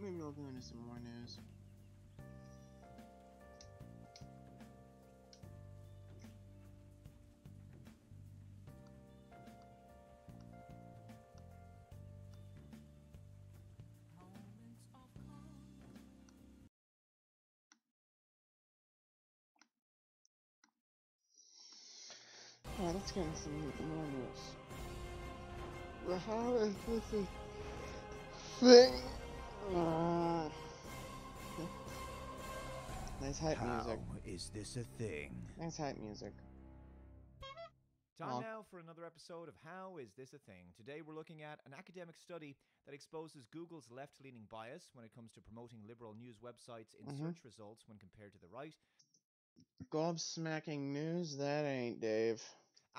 maybe we'll go into some more news. Alright, let's get into some more news. But how is this a thing? Nice hype music. How is this a thing? Nice hype music. Time now for another episode of How Is This a Thing? Today we're looking at an academic study that exposes Google's left-leaning bias when it comes to promoting liberal news websites in search results when compared to the right. Gobsmacking news? That ain't Dave.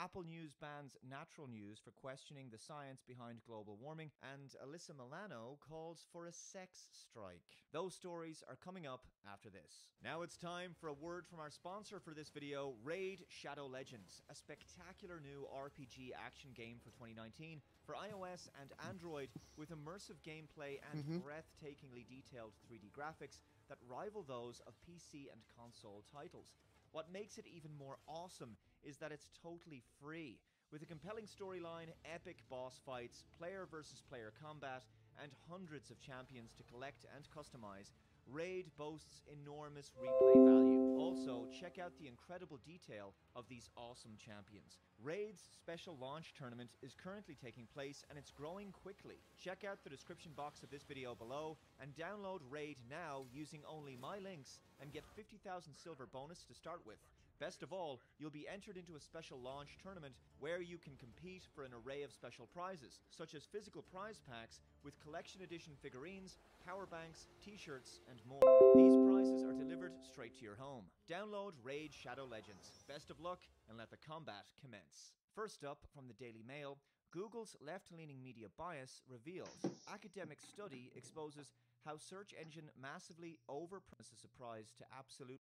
Apple News bans natural news for questioning the science behind global warming, and Alyssa Milano calls for a sex strike. Those stories are coming up after this. Now it's time for a word from our sponsor for this video, Raid Shadow Legends, a spectacular new RPG action game for 2019 for iOS and Android with immersive gameplay and breathtakingly detailed 3D graphics that rival those of PC and console titles. What makes it even more awesome is that it's totally free. With a compelling storyline, epic boss fights, player versus player combat, and hundreds of champions to collect and customize, Raid boasts enormous replay value. Also, check out the incredible detail of these awesome champions. Raid's special launch tournament is currently taking place and it's growing quickly. Check out the description box of this video below and download Raid now using only my links and get 50,000 silver bonus to start with. Best of all, you'll be entered into a special launch tournament where you can compete for an array of special prizes, such as physical prize packs with collection edition figurines, power banks, t-shirts, and more. These prizes are delivered straight to your home. Download Raid Shadow Legends. Best of luck, and let the combat commence. First up from the Daily Mail, Google's left-leaning media bias revealed. Academic study exposes how search engine massively overpromises a surprise to absolute.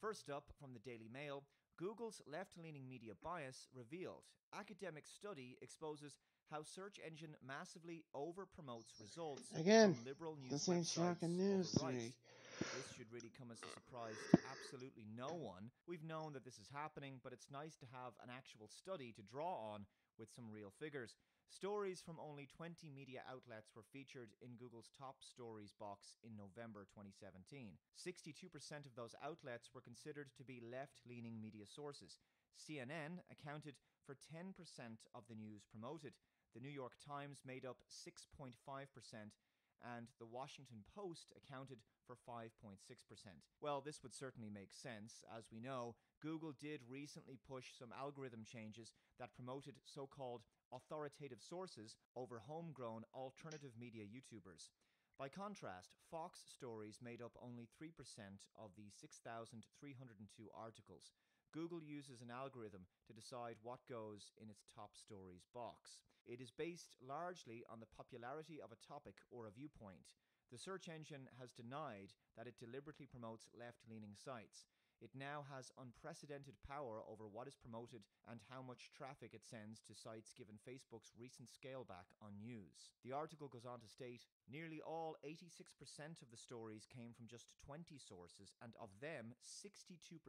First up from the Daily Mail, Google's left-leaning media bias revealed. Academic study exposes how search engine massively over-promotes results Again, from liberal news this ain't websites shocking news to over me. right. This should really come as a surprise to absolutely no one. We've known that this is happening, but it's nice to have an actual study to draw on with some real figures. Stories from only 20 media outlets were featured in Google's top stories box in November 2017. 62% of those outlets were considered to be left-leaning media sources. CNN accounted for 10% of the news promoted. The New York Times made up 6.5%, and the Washington Post accounted for 5.6%. Well, this would certainly make sense. As we know, Google did recently push some algorithm changes that promoted so-called authoritative sources over homegrown alternative media YouTubers. By contrast, Fox Stories made up only 3% of the 6,302 articles. Google uses an algorithm to decide what goes in its top stories box. It is based largely on the popularity of a topic or a viewpoint. The search engine has denied that it deliberately promotes left-leaning sites. It now has unprecedented power over what is promoted and how much traffic it sends to sites given Facebook's recent scale back on news. The article goes on to state, nearly all 86% of the stories came from just 20 sources, and of them, 62%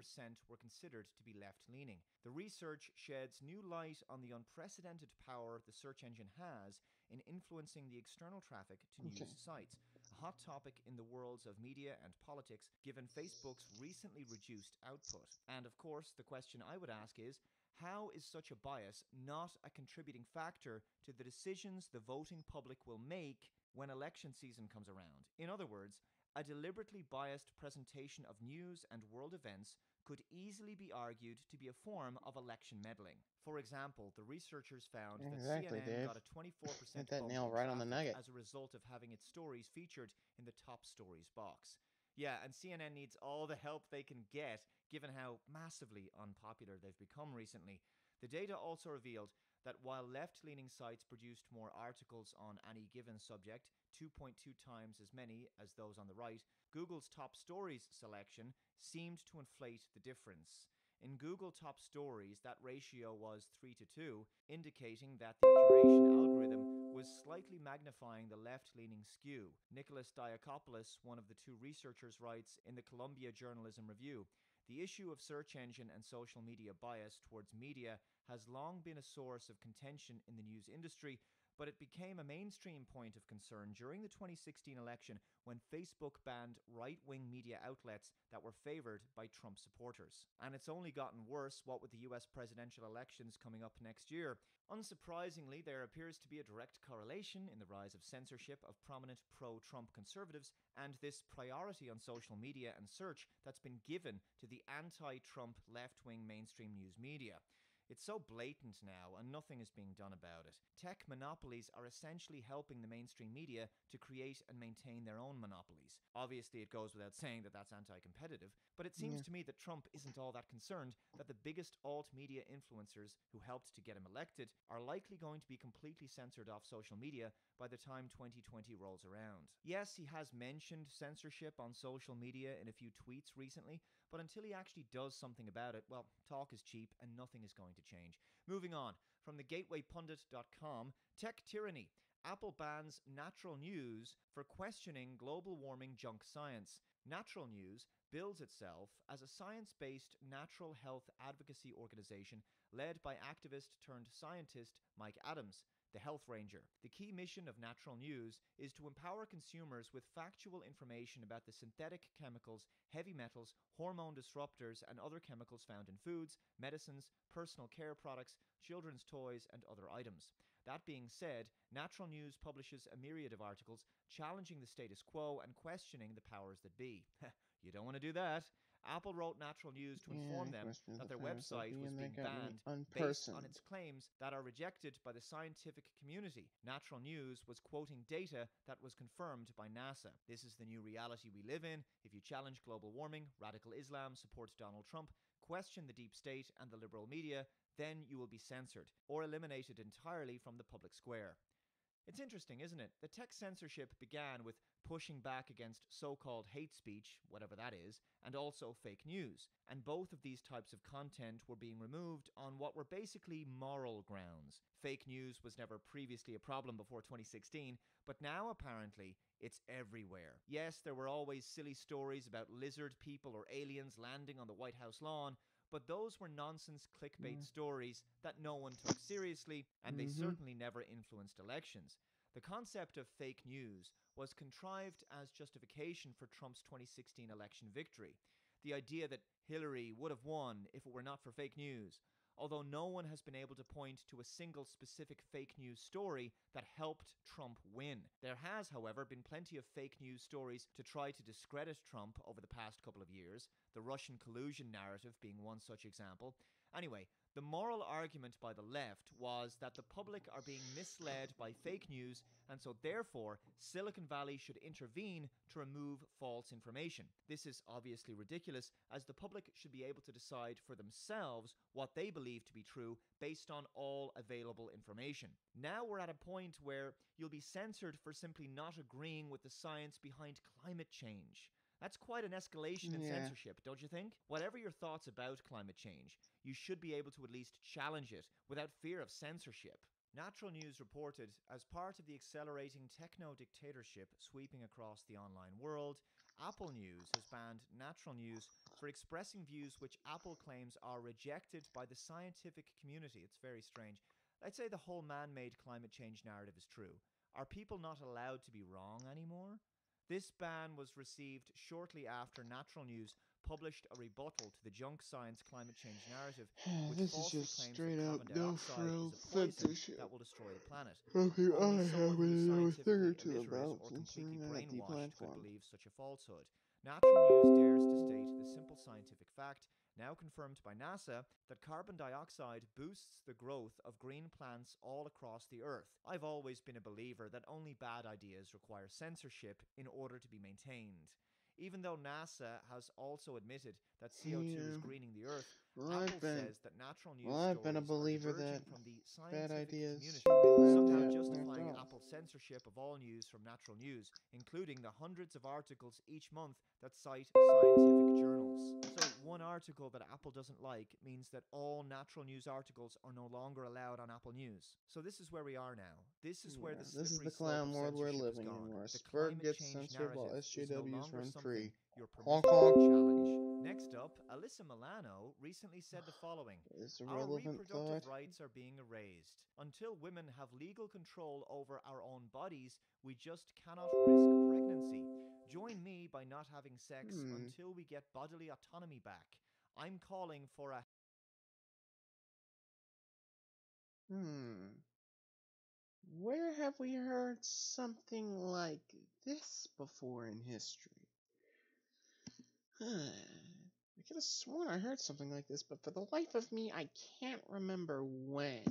were considered to be left-leaning. The research sheds new light on the unprecedented power the search engine has in influencing the external traffic to news sites, a hot topic in the worlds of media and politics given Facebook's recently reduced output. And of course, the question I would ask is, how is such a bias not a contributing factor to the decisions the voting public will make when election season comes around? In other words, a deliberately biased presentation of news and world events could easily be argued to be a form of election meddling. For example, the researchers found that CNN Dave. got a 24% Hit that bump nail in right on the traffic nugget. as a result of having its stories featured in the top stories box. Yeah, and CNN needs all the help they can get, given how massively unpopular they've become recently. The data also revealed that while left-leaning sites produced more articles on any given subject, 2.2 times as many as those on the right, Google's top stories selection seemed to inflate the difference. In Google Top Stories, that ratio was 3 to 2, indicating that the curation algorithm was slightly magnifying the left-leaning skew. Nicholas Diakopoulos, one of the two researchers, writes in the Columbia Journalism Review, "The issue of search engine and social media bias towards media has long been a source of contention in the news industry, but it became a mainstream point of concern during the 2016 election when Facebook banned right-wing media outlets that were favored by Trump supporters. And it's only gotten worse, what with the US presidential elections coming up next year. Unsurprisingly, there appears to be a direct correlation in the rise of censorship of prominent pro-Trump conservatives and this priority on social media and search that's been given to the anti-Trump left-wing mainstream news media. It's so blatant now, and nothing is being done about it. Tech monopolies are essentially helping the mainstream media to create and maintain their own monopolies. Obviously, it goes without saying that that's anti-competitive, but it seems to me that Trump isn't all that concerned that the biggest alt-media influencers who helped to get him elected are likely going to be completely censored off social media by the time 2020 rolls around. Yes, he has mentioned censorship on social media in a few tweets recently, but until he actually does something about it, well, talk is cheap and nothing is going to change. Moving on, from thegatewaypundit.com, tech tyranny. Apple bans Natural News for questioning global warming junk science. Natural News bills itself as a science-based natural health advocacy organization led by activist-turned-scientist Mike Adams, the Health Ranger. The key mission of Natural News is to empower consumers with factual information about the synthetic chemicals, heavy metals, hormone disruptors, and other chemicals found in foods, medicines, personal care products, children's toys, and other items. That being said, Natural News publishes a myriad of articles challenging the status quo and questioning the powers that be. You don't want to do that. Apple wrote Natural News to inform them that their website was being banned based on its claims that are rejected by the scientific community. Natural News was quoting data that was confirmed by NASA. This is the new reality we live in. If you challenge global warming, radical Islam, support Donald Trump, question the deep state and the liberal media, then you will be censored or eliminated entirely from the public square. It's interesting, isn't it? The tech censorship began with pushing back against so-called hate speech, whatever that is, and also fake news. And both of these types of content were being removed on what were basically moral grounds. Fake news was never previously a problem before 2016, but now apparently it's everywhere. Yes, there were always silly stories about lizard people or aliens landing on the White House lawn, but those were nonsense clickbait stories that no one took seriously, and they certainly never influenced elections. The concept of fake news was contrived as justification for Trump's 2016 election victory. The idea that Hillary would have won if it were not for fake news, although no one has been able to point to a single specific fake news story that helped Trump win. There has, however, been plenty of fake news stories to try to discredit Trump over the past couple of years, the Russian collusion narrative being one such example. Anyway, the moral argument by the left was that the public are being misled by fake news, and so therefore Silicon Valley should intervene to remove false information. This is obviously ridiculous, as the public should be able to decide for themselves what they believe to be true based on all available information. Now we're at a point where you'll be censored for simply not agreeing with the science behind climate change. That's quite an escalation in censorship, don't you think? Whatever your thoughts about climate change, you should be able to at least challenge it without fear of censorship. Natural News reported, as part of the accelerating techno-dictatorship sweeping across the online world, Apple News has banned Natural News for expressing views which Apple claims are rejected by the scientific community. It's very strange. I'd say the whole man-made climate change narrative is true. Are people not allowed to be wrong anymore? This ban was received shortly after Natural News published a rebuttal to the junk science climate change narrative, which falsely claims that carbon dioxide is a poison that will destroy the planet. Only someone who is scientifically illiterate or completely brainwashed could believe such a falsehood. Natural News dares to state the simple scientific fact, now confirmed by NASA, that carbon dioxide boosts the growth of green plants all across the Earth. I've always been a believer that only bad ideas require censorship in order to be maintained. Even though NASA has also admitted that CO2 is greening the Earth, Apple says that Natural News stories are diverging from the scientific community, somehow justifying Apple's censorship of all news from Natural News, including the hundreds of articles each month that cite scientific journals. So one article that Apple doesn't like means that all natural news articles are no longer allowed on Apple News. So this is where we are now. This is where the This is slippery the slope clown of world we're censorship has living in, gone. where The Sperg climate gets change censored while narrative is no SJWs longer run something free. you're Honk permitted to honk. challenge. Next up, Alyssa Milano recently said the following: It's a our relevant reproductive thought. rights are being erased. Until women have legal control over our own bodies, we just cannot risk pregnancy. Join me by not having sex until we get bodily autonomy back. I'm calling for a... Where have we heard something like this before in history? I could have sworn I heard something like this, but for the life of me, I can't remember when.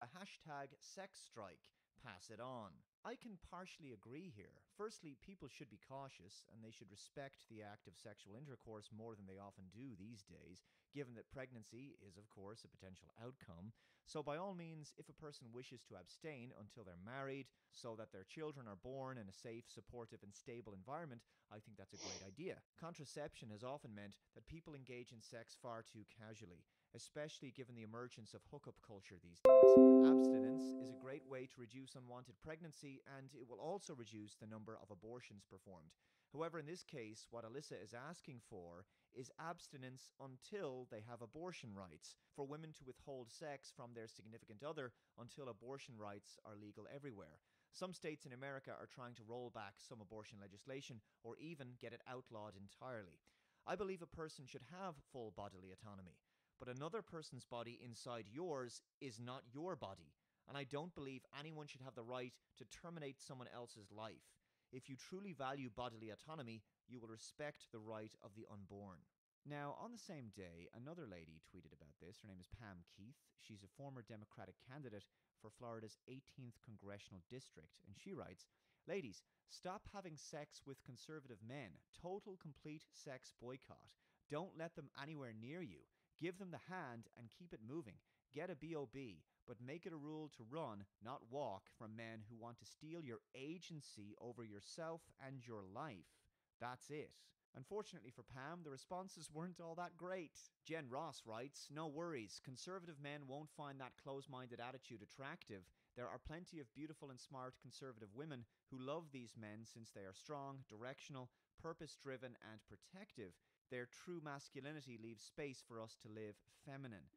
a hashtag sex strike. Pass it on. I can partially agree here. Firstly, people should be cautious and they should respect the act of sexual intercourse more than they often do these days, given that pregnancy is, of course, a potential outcome. So by all means, if a person wishes to abstain until they're married so that their children are born in a safe, supportive and stable environment, I think that's a great idea. Contraception has often meant that people engage in sex far too casually, especially given the emergence of hookup culture these days. Abstinence is a great way to reduce unwanted pregnancy, and it will also reduce the number of abortions performed. However, in this case, what Alyssa is asking for is abstinence until they have abortion rights, for women to withhold sex from their significant other until abortion rights are legal everywhere. Some states in America are trying to roll back some abortion legislation or even get it outlawed entirely. I believe a person should have full bodily autonomy, but another person's body inside yours is not your body, and I don't believe anyone should have the right to terminate someone else's life. If you truly value bodily autonomy, you will respect the right of the unborn. Now, on the same day, another lady tweeted about this. Her name is Pam Keith. She's a former Democratic candidate for Florida's 18th Congressional District, and she writes, "Ladies, stop having sex with conservative men. Total, complete sex boycott. Don't let them anywhere near you. Give them the hand and keep it moving. Get a BOB, but make it a rule to run, not walk, from men who want to steal your agency over yourself and your life. That's it." Unfortunately for Pam, the responses weren't all that great. Jen Ross writes, "No worries, conservative men won't find that close-minded attitude attractive. There are plenty of beautiful and smart conservative women who love these men since they are strong, directional, purpose-driven, and protective. Their true masculinity leaves space for us to live feminine."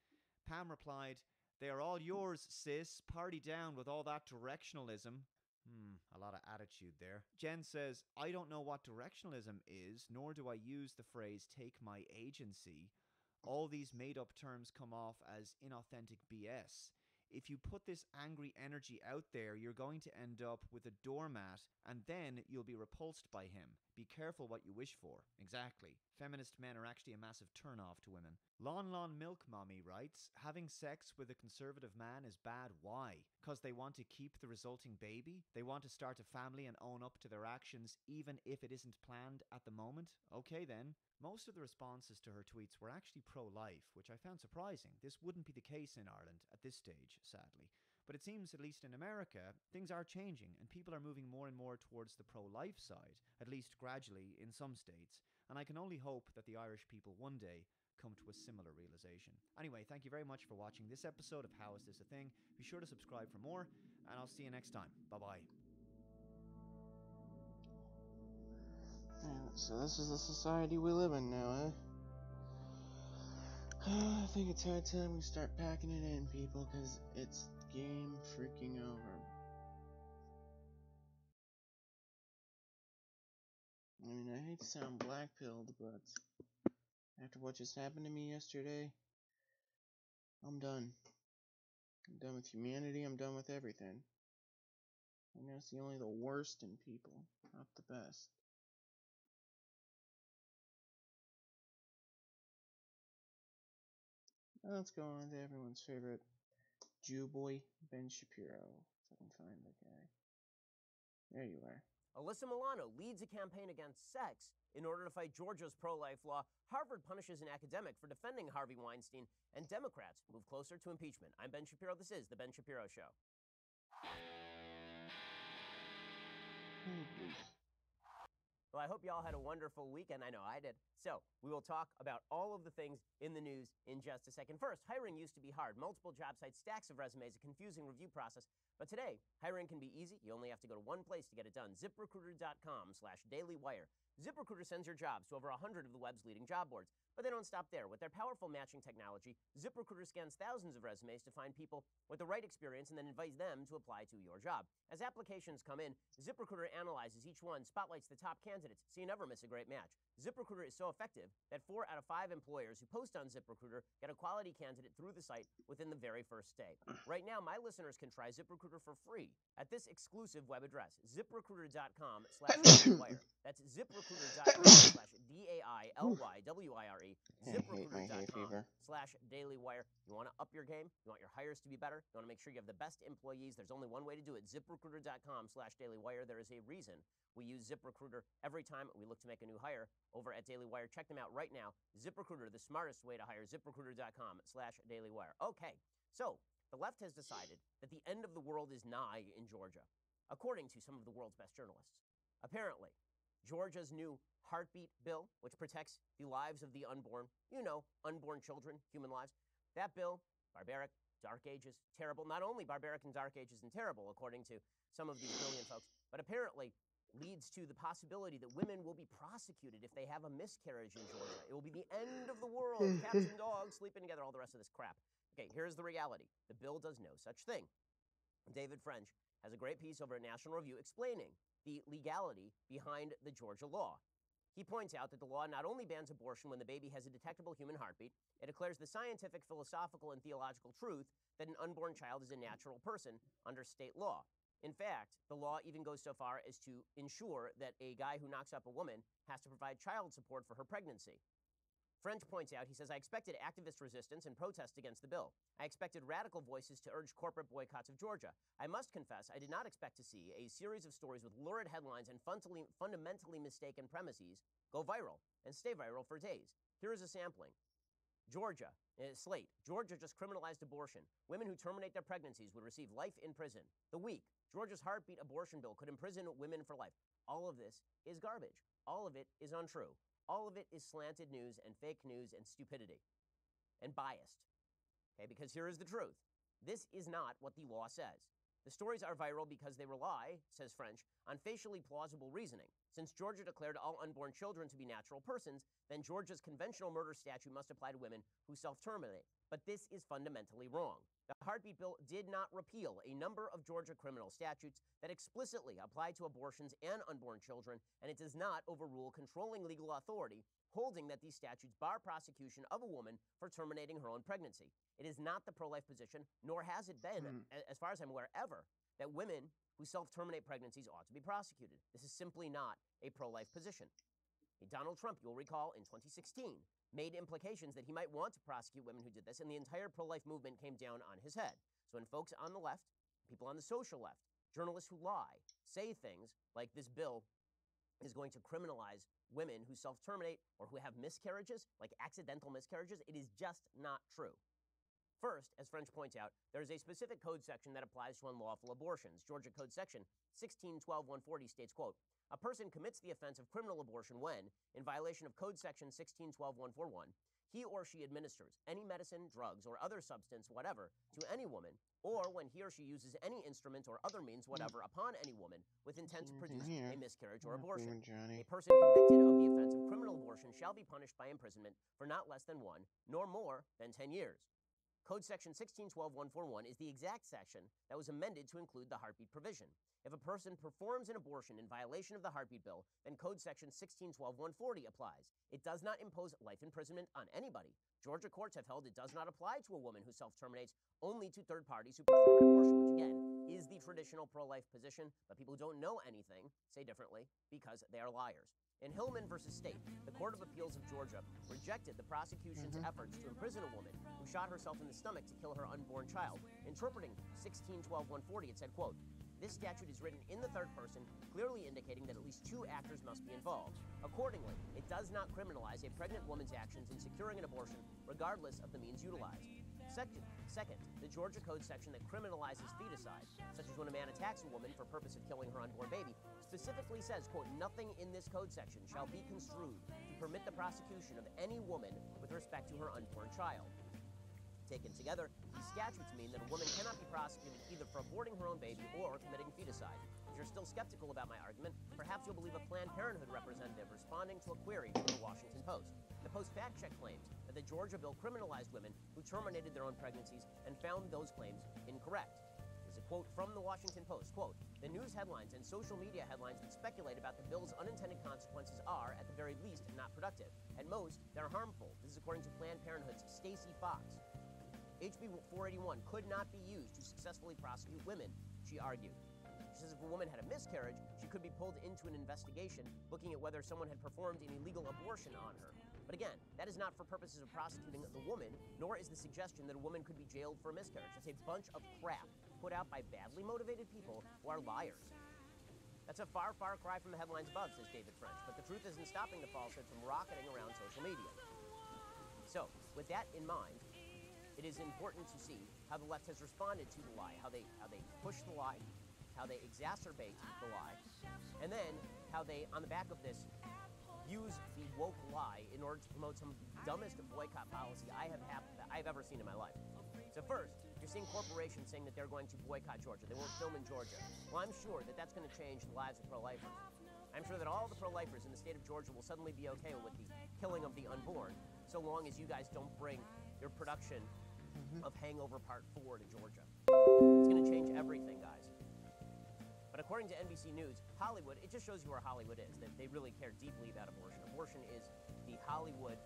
Pam replied, "They are all yours, sis. Party down with all that directionalism." A lot of attitude there. Jen says, "I don't know what directionalism is, nor do I use the phrase take my agency. All these made-up terms come off as inauthentic BS. If you put this angry energy out there, you're going to end up with a doormat, and then you'll be repulsed by him. Be careful what you wish for." Exactly. Feminist men are actually a massive turn-off to women. Lon Milk Mommy writes, "Having sex with a conservative man is bad. Why? Because they want to keep the resulting baby? They want to start a family and own up to their actions, even if it isn't planned at the moment? Okay then." Most of the responses to her tweets were actually pro-life, which I found surprising. This wouldn't be the case in Ireland at this stage, sadly. But it seems, at least in America, things are changing, and people are moving more and more towards the pro-life side, at least gradually in some states, and I can only hope that the Irish people one day come to a similar realization. Anyway, thank you very much for watching this episode of How Is This a Thing? Be sure to subscribe for more, and I'll see you next time. Bye-bye. So this is the society we live in now, eh? I think it's high time we start packing it in, people, because it's game freaking over. I mean, I hate to sound black-pilled, but after what just happened to me yesterday, I'm done. I'm done with humanity, I'm done with everything. I now see only the worst in people, not the best. Now let's go on to everyone's favorite Jew boy, Ben Shapiro. If I can find the guy. There you are. Alyssa Milano leads a campaign against sex in order to fight Georgia's pro-life law. Harvard punishes an academic for defending Harvey Weinstein, and Democrats move closer to impeachment. I'm Ben Shapiro. This is The Ben Shapiro Show. Holy Well, I hope you all had a wonderful weekend. I know I did. So, we will talk about all of the things in the news in just a second. First, hiring used to be hard. Multiple job sites, stacks of resumes, a confusing review process. But today, hiring can be easy. You only have to go to one place to get it done, ZipRecruiter.com/dailywire. ZipRecruiter sends your jobs to over 100 of the web's leading job boards. But they don't stop there. With their powerful matching technology, ZipRecruiter scans thousands of resumes to find people with the right experience and then invites them to apply to your job. As applications come in, ZipRecruiter analyzes each one, spotlights the top candidates, so you never miss a great match. ZipRecruiter is so effective that 4 out of 5 employers who post on ZipRecruiter get a quality candidate through the site within the very first day. Right now, my listeners can try ZipRecruiter for free at this exclusive web address, ZipRecruiter.com/dailywire. That's ZipRecruiter.com/DAILYWIRE. ZipRecruiter.com/dailywire. You want to up your game? You want your hires to be better? You want to make sure you have the best employees? There's only one way to do it. ZipRecruiter.com/dailywire. There is a reason we use ZipRecruiter every time we look to make a new hire over at Daily Wire. Check them out right now. ZipRecruiter, the smartest way to hire. ZipRecruiter.com/dailywire. Okay, so the left has decided that the end of the world is nigh in Georgia, according to some of the world's best journalists. Apparently, Georgia's new heartbeat bill, which protects the lives of the unborn, unborn children, human lives, that bill, barbaric, dark ages, terrible, not only barbaric and dark ages and terrible, according to some of these brilliant folks, but apparently leads to the possibility that women will be prosecuted if they have a miscarriage in Georgia. It will be the end of the world. Cats and dogs sleeping together, all the rest of this crap. Okay, here's the reality. The bill does no such thing. David French has a great piece over at National Review explaining the legality behind the Georgia law. He points out that the law not only bans abortion when the baby has a detectable human heartbeat, it declares the scientific, philosophical, and theological truth that an unborn child is a natural person under state law. In fact, the law even goes so far as to ensure that a guy who knocks up a woman has to provide child support for her pregnancy. French points out, he says, I expected activist resistance and protests against the bill. I expected radical voices to urge corporate boycotts of Georgia. I must confess, I did not expect to see a series of stories with lurid headlines and fundamentally mistaken premises go viral and stay viral for days. Here is a sampling. Georgia, Slate, Georgia just criminalized abortion. Women who terminate their pregnancies would receive life in prison. The Week, Georgia's heartbeat abortion bill could imprison women for life. All of this is garbage. All of it is untrue. All of it is slanted news and fake news and stupidity and biased. Okay, because here is the truth. This is not what the law says. The stories are viral because they rely, says French, on facially plausible reasoning. Since Georgia declared all unborn children to be natural persons, then Georgia's conventional murder statute must apply to women who self-terminate. But this is fundamentally wrong. The heartbeat bill did not repeal a number of Georgia criminal statutes that explicitly apply to abortions and unborn children, and it does not overrule controlling legal authority, holding that these statutes bar prosecution of a woman for terminating her own pregnancy. It is not the pro-life position, nor has it been, as far as I'm aware, ever, that women who self-terminate pregnancies ought to be prosecuted. This is simply not a pro-life position. Donald Trump, you'll recall, in 2016, made implications that he might want to prosecute women who did this, and the entire pro-life movement came down on his head. So when folks on the left, people on the social left, journalists who lie, say things like this bill is going to criminalize women who self-terminate or who have miscarriages, like accidental miscarriages, it is just not true. First, as French points out, there is a specific code section that applies to unlawful abortions. Georgia Code Section 1612-140 states, quote, a person commits the offense of criminal abortion when, in violation of Code Section 1612-141, he or she administers any medicine, drugs, or other substance, whatever, to any woman, or when he or she uses any instrument or other means, whatever, upon any woman with intent to produce a miscarriage or abortion. A person convicted of the offense of criminal abortion shall be punished by imprisonment for not less than 1, nor more than 10 years. Code Section 1612-141 is the exact section that was amended to include the heartbeat provision. If a person performs an abortion in violation of the heartbeat bill, then Code Section 1612-140 applies. It does not impose life imprisonment on anybody. Georgia courts have held it does not apply to a woman who self-terminates, only to third parties who perform an abortion, which again is the traditional pro-life position, but people who don't know anything say differently because they are liars. In Hillman versus State, the Court of Appeals of Georgia rejected the prosecution's efforts to imprison a woman who shot herself in the stomach to kill her unborn child. Interpreting 1612-140, it said, quote, this statute is written in the third person, clearly indicating that at least 2 actors must be involved. Accordingly, it does not criminalize a pregnant woman's actions in securing an abortion, regardless of the means utilized. Second, the Georgia Code section that criminalizes feticide, such as when a man attacks a woman for purpose of killing her unborn baby, specifically says, quote, nothing in this code section shall be construed to permit the prosecution of any woman with respect to her unborn child. Taken together, these statutes mean that a woman cannot be prosecuted either for aborting her own baby or committing feticide. If you're still skeptical about my argument, perhaps you'll believe a Planned Parenthood representative responding to a query from the Washington Post. The Post fact-check claims that the Georgia bill criminalized women who terminated their own pregnancies and found those claims incorrect. There's a quote from the Washington Post, quote, the news headlines and social media headlines that speculate about the bill's unintended consequences are, at the very least, not productive. At most, they're harmful. This is according to Planned Parenthood's Stacey Fox. HB 481 could not be used to successfully prosecute women, she argued. She says if a woman had a miscarriage, she could be pulled into an investigation looking at whether someone had performed an illegal abortion on her. But again, that is not for purposes of prosecuting the woman, nor is the suggestion that a woman could be jailed for a miscarriage. It's a bunch of crap put out by badly motivated people who are liars. That's a far, far cry from the headlines above, says David French, but the truth isn't stopping the falsehood from rocketing around social media. So, with that in mind, it is important to see how the left has responded to the lie, how they push the lie, how they exacerbate the lie, and then how they, on the back of this, use the woke lie in order to promote some of the dumbest boycott policy I've ever seen in my life. So first, you're seeing corporations saying that they're going to boycott Georgia. They won't film in Georgia. Well, I'm sure that that's going to change the lives of pro-lifers. I'm sure that all the pro-lifers in the state of Georgia will suddenly be okay with the killing of the unborn, so long as you guys don't bring your production of Hangover Part 4 to Georgia. It's going to change everything, guys. But according to NBC News, Hollywood, it just shows you where Hollywood is, that they really care deeply about abortion. Abortion is the Hollywood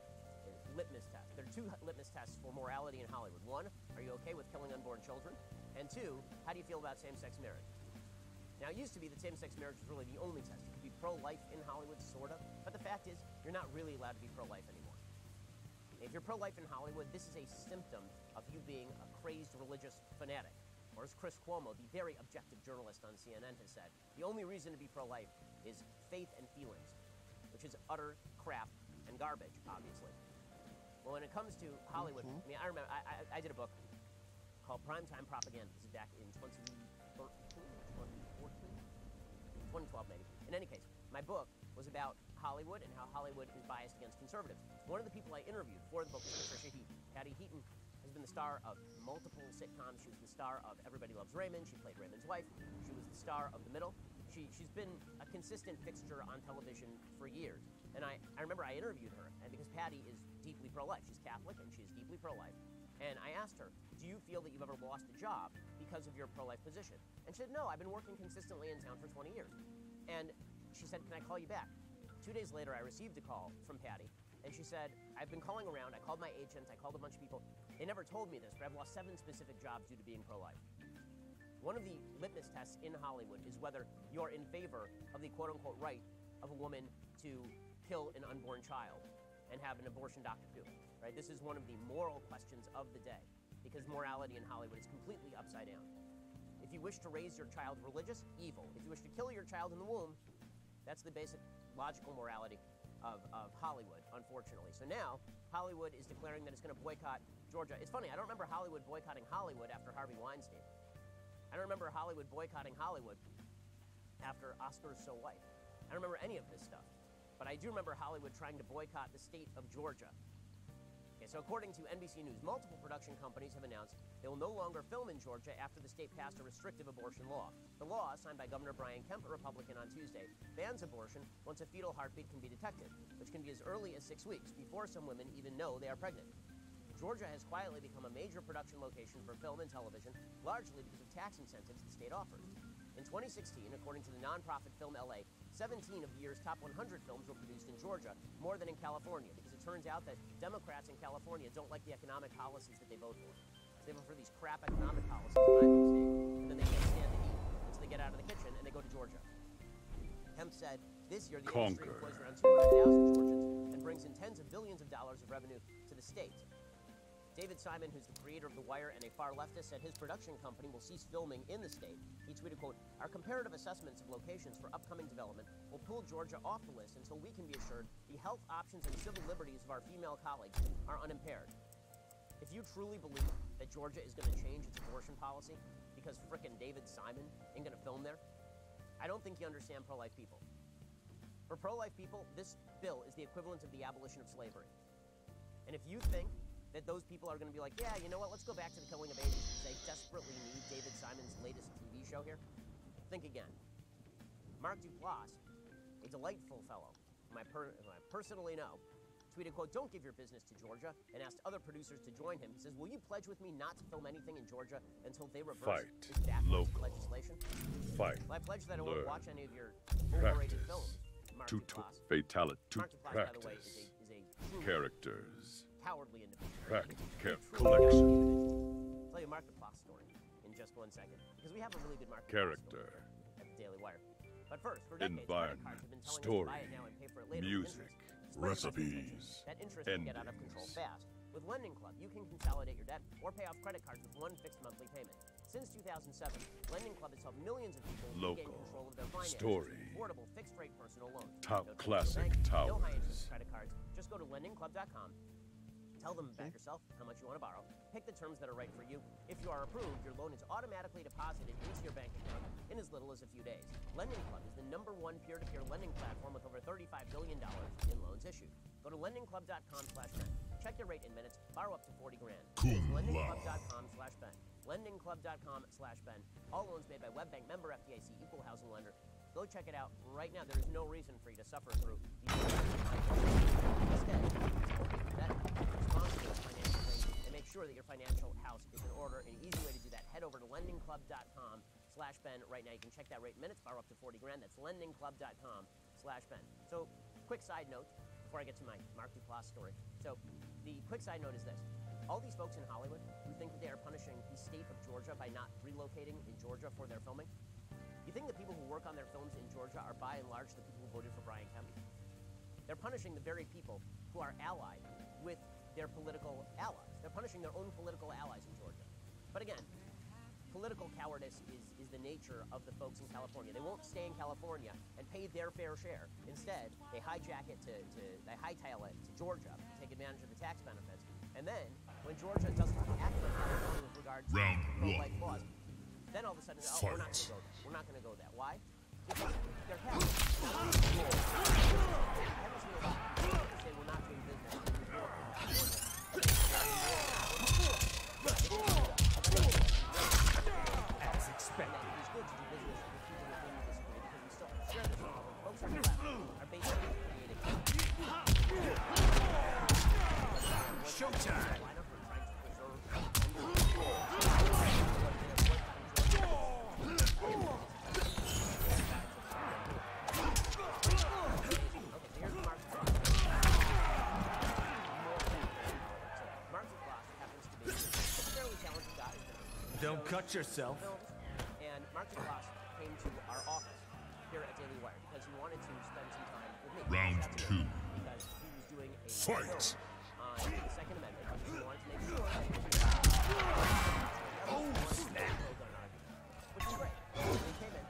litmus test. There are two litmus tests for morality in Hollywood. One, are you okay with killing unborn children? And two, how do you feel about same-sex marriage? Now, it used to be that same-sex marriage was really the only test. You could be pro-life in Hollywood, sort of, but the fact is, you're not really allowed to be pro-life anymore. If you're pro-life in Hollywood, this is a symptom of you being a crazed religious fanatic. Or as Chris Cuomo, the very objective journalist on CNN, has said, the only reason to be pro-life is faith and feelings, which is utter crap and garbage, obviously. Well, when it comes to Hollywood, I mean, I remember, I did a book called Primetime Propaganda. This is back in 2013, 2014, 2012 maybe. In any case, my book was about Hollywood and how Hollywood is biased against conservatives. One of the people I interviewed for the book was Patricia Heaton. Patty Heaton has been the star of multiple sitcoms. She was the star of Everybody Loves Raymond. She played Raymond's wife. She was the star of The Middle. She's been a consistent fixture on television for years. And I remember I interviewed her, and because Patty is deeply pro-life. She's Catholic, and she's deeply pro-life. And I asked her, do you feel that you've ever lost a job because of your pro-life position? And she said, no, I've been working consistently in town for 20 years. And she said, can I call you back? 2 days later, I received a call from Patty, and she said, I've been calling around. I called my agent. I called a bunch of people. They never told me this, but I've lost 7 specific jobs due to being pro-life. One of the litmus tests in Hollywood is whether you're in favor of the quote-unquote right of a woman to kill an unborn child and have an abortion doctor do it, right? This is one of the moral questions of the day, because morality in Hollywood is completely upside down. If you wish to raise your child religious, evil. If you wish to kill your child in the womb, that's the basic logical morality of Hollywood, unfortunately. So now, Hollywood is declaring that it's going to boycott Georgia. It's funny, I don't remember Hollywood boycotting Hollywood after Harvey Weinstein. I don't remember Hollywood boycotting Hollywood after Oscars So White. I don't remember any of this stuff. But I do remember Hollywood trying to boycott the state of Georgia. Okay, so according to NBC News, multiple production companies have announced they will no longer film in Georgia after the state passed a restrictive abortion law. The law, signed by Governor Brian Kemp, a Republican, on Tuesday, bans abortion once a fetal heartbeat can be detected, which can be as early as 6 weeks, before some women even know they are pregnant. Georgia has quietly become a major production location for film and television, largely because of tax incentives the state offers. In 2016, according to the nonprofit Film LA, 17 of the year's top 100 films were produced in Georgia, more than in California, because it turns out that Democrats in California don't like the economic policies that they vote for. So they vote for these crap economic policies in Iowa State, and then they can't stand to eat, so they get out of the kitchen and they go to Georgia. Kemp said this year the industry employs around 200,000 Georgians and brings in tens of billions of dollars of revenue to the state. David Simon, who's the creator of The Wire and a far leftist, said his production company will cease filming in the state. He tweeted, quote, our comparative assessments of locations for upcoming development will pull Georgia off the list until we can be assured the health options and civil liberties of our female colleagues are unimpaired. If you truly believe that Georgia is going to change its abortion policy because frickin' David Simon ain't going to film there, I don't think you understand pro-life people. For pro-life people, this bill is the equivalent of the abolition of slavery. And if you think that those people are going to be like, yeah, you know what, let's go back to the killing of babies because they desperately need David Simon's latest TV show here, think again. Mark Duplass, a delightful fellow whom I personally know, tweeted, quote, "Don't give your business to Georgia," and asked other producers to join him. He says, "Will you pledge with me not to film anything in Georgia until they reverse this backwards legislation?" Fight. Well, I pledge that I won't watch any of your Practice. overrated films, Mark To Duplass. fatality. To Mark Duplass, by the way, practice. is a true Characters. cowardly individual. Practice. Truly Collection. cowardly individual. I'll tell you a Mark Duplass story in just 1 second, because we have a really good Mark Duplass Character. story at the Daily Wire. But first, for decades, credit Environment. cards have been telling us Story. to buy it now and pay for it later with Music. interest. Despite the best Recipes. intentions, that interest can get out of control Endings. fast. With Lending Club, you can consolidate your debt or pay off credit cards with one fixed monthly payment. Since 2007, Lending Club has helped millions of people regain Local. control of their finances. Story. with affordable fixed-rate personal loans. Top No trip to the classic bank, no towers. high-interest credit cards. Just go to lendingclub.com. Tell them about yourself, how much you want to borrow. Pick the terms that are right for you. If you are approved, your loan is automatically deposited into your bank account in as little as a few days. Lending Club is the #1 peer-to-peer lending platform with over $35 billion in loans issued. Go to lendingclub.com/Ben. Check your rate in minutes. Borrow up to 40 grand. Lendingclub.com/Ben. Lendingclub.com/Ben. All loans made by WebBank, member FDIC, equal housing lender. Go check it out right now. There is no reason for you to suffer through these. Instead, that responsible financial thing and make sure that your financial house is in order. An easy way to do that, head over to lendingclub.com/Ben right now. You can check that rate in minutes, borrow up to 40 grand. That's lendingclub.com/Ben. So, quick side note before I get to my Mark Duplass story. So, the quick side note is this. All these folks in Hollywood who think that they are punishing the state of Georgia by not relocating in Georgia for their filming, you think the people who work on their films in Georgia are by and large the people who voted for Brian Kemp? They're punishing the very people who are allied with their political allies. They're punishing their own political allies in Georgia. But again, political cowardice is the nature of the folks in California. They won't stay in California and pay their fair share. Instead, they hijack it they hightail it to Georgia, take advantage of the tax benefits. And then, when Georgia doesn't act like California with regard to pro-life laws, then all of a sudden, oh, we're not going to go there. We're not going to go there. Why? Because they're cowards. Every single time they say we're not doing business in New York or California. As expected. It's good to do business with people with whom you disagree because we still share this problem. Folks on the left are basically creating Showtime. line up for trying to preserve Don't cut yourself. And Mark Duplass came to our office here at Daily Wire because he wanted to spend some time with me. Round two. Because he was doing a Fight. film on the Second Amendment. And he wanted to make sure that snap. which is great. He came in.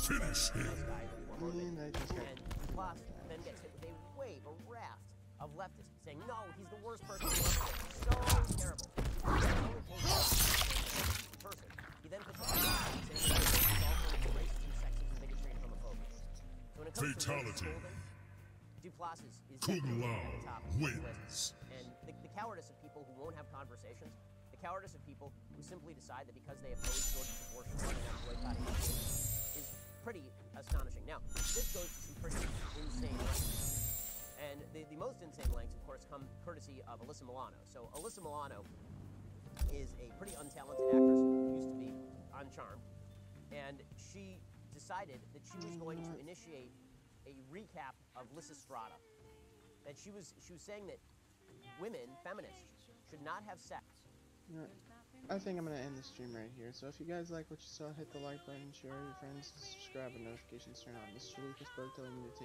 Finish him. And Duplass then gets hit with a wave, a raft of leftists saying, no, he's the worst person in the world. So terrible. Person. He then puts a saying he's also racist and sexist and bigotry and homophobic. So when it comes Fatality. to scolding, Duplass is Kung definitely Lao at the top of the wins. list. And the cowardice of people who won't have conversations, the cowardice of people who simply decide that because they oppose Georgia's abortion law, they're not boycotting it, is pretty astonishing. Now, this goes to some pretty insane lengths. And the most insane lengths, of course, come courtesy of Alyssa Milano. So Alyssa Milano is a pretty untalented actress who used to be on Charmed. And she decided that she was going to initiate a recap of Lysistrata. That she was saying that Women, feminists, should not have sex. Yeah. I think I'm gonna end the stream right here. So if you guys like what you saw, hit the like button, share with your friends, subscribe, and notifications turn on. This is Sperg telling you to take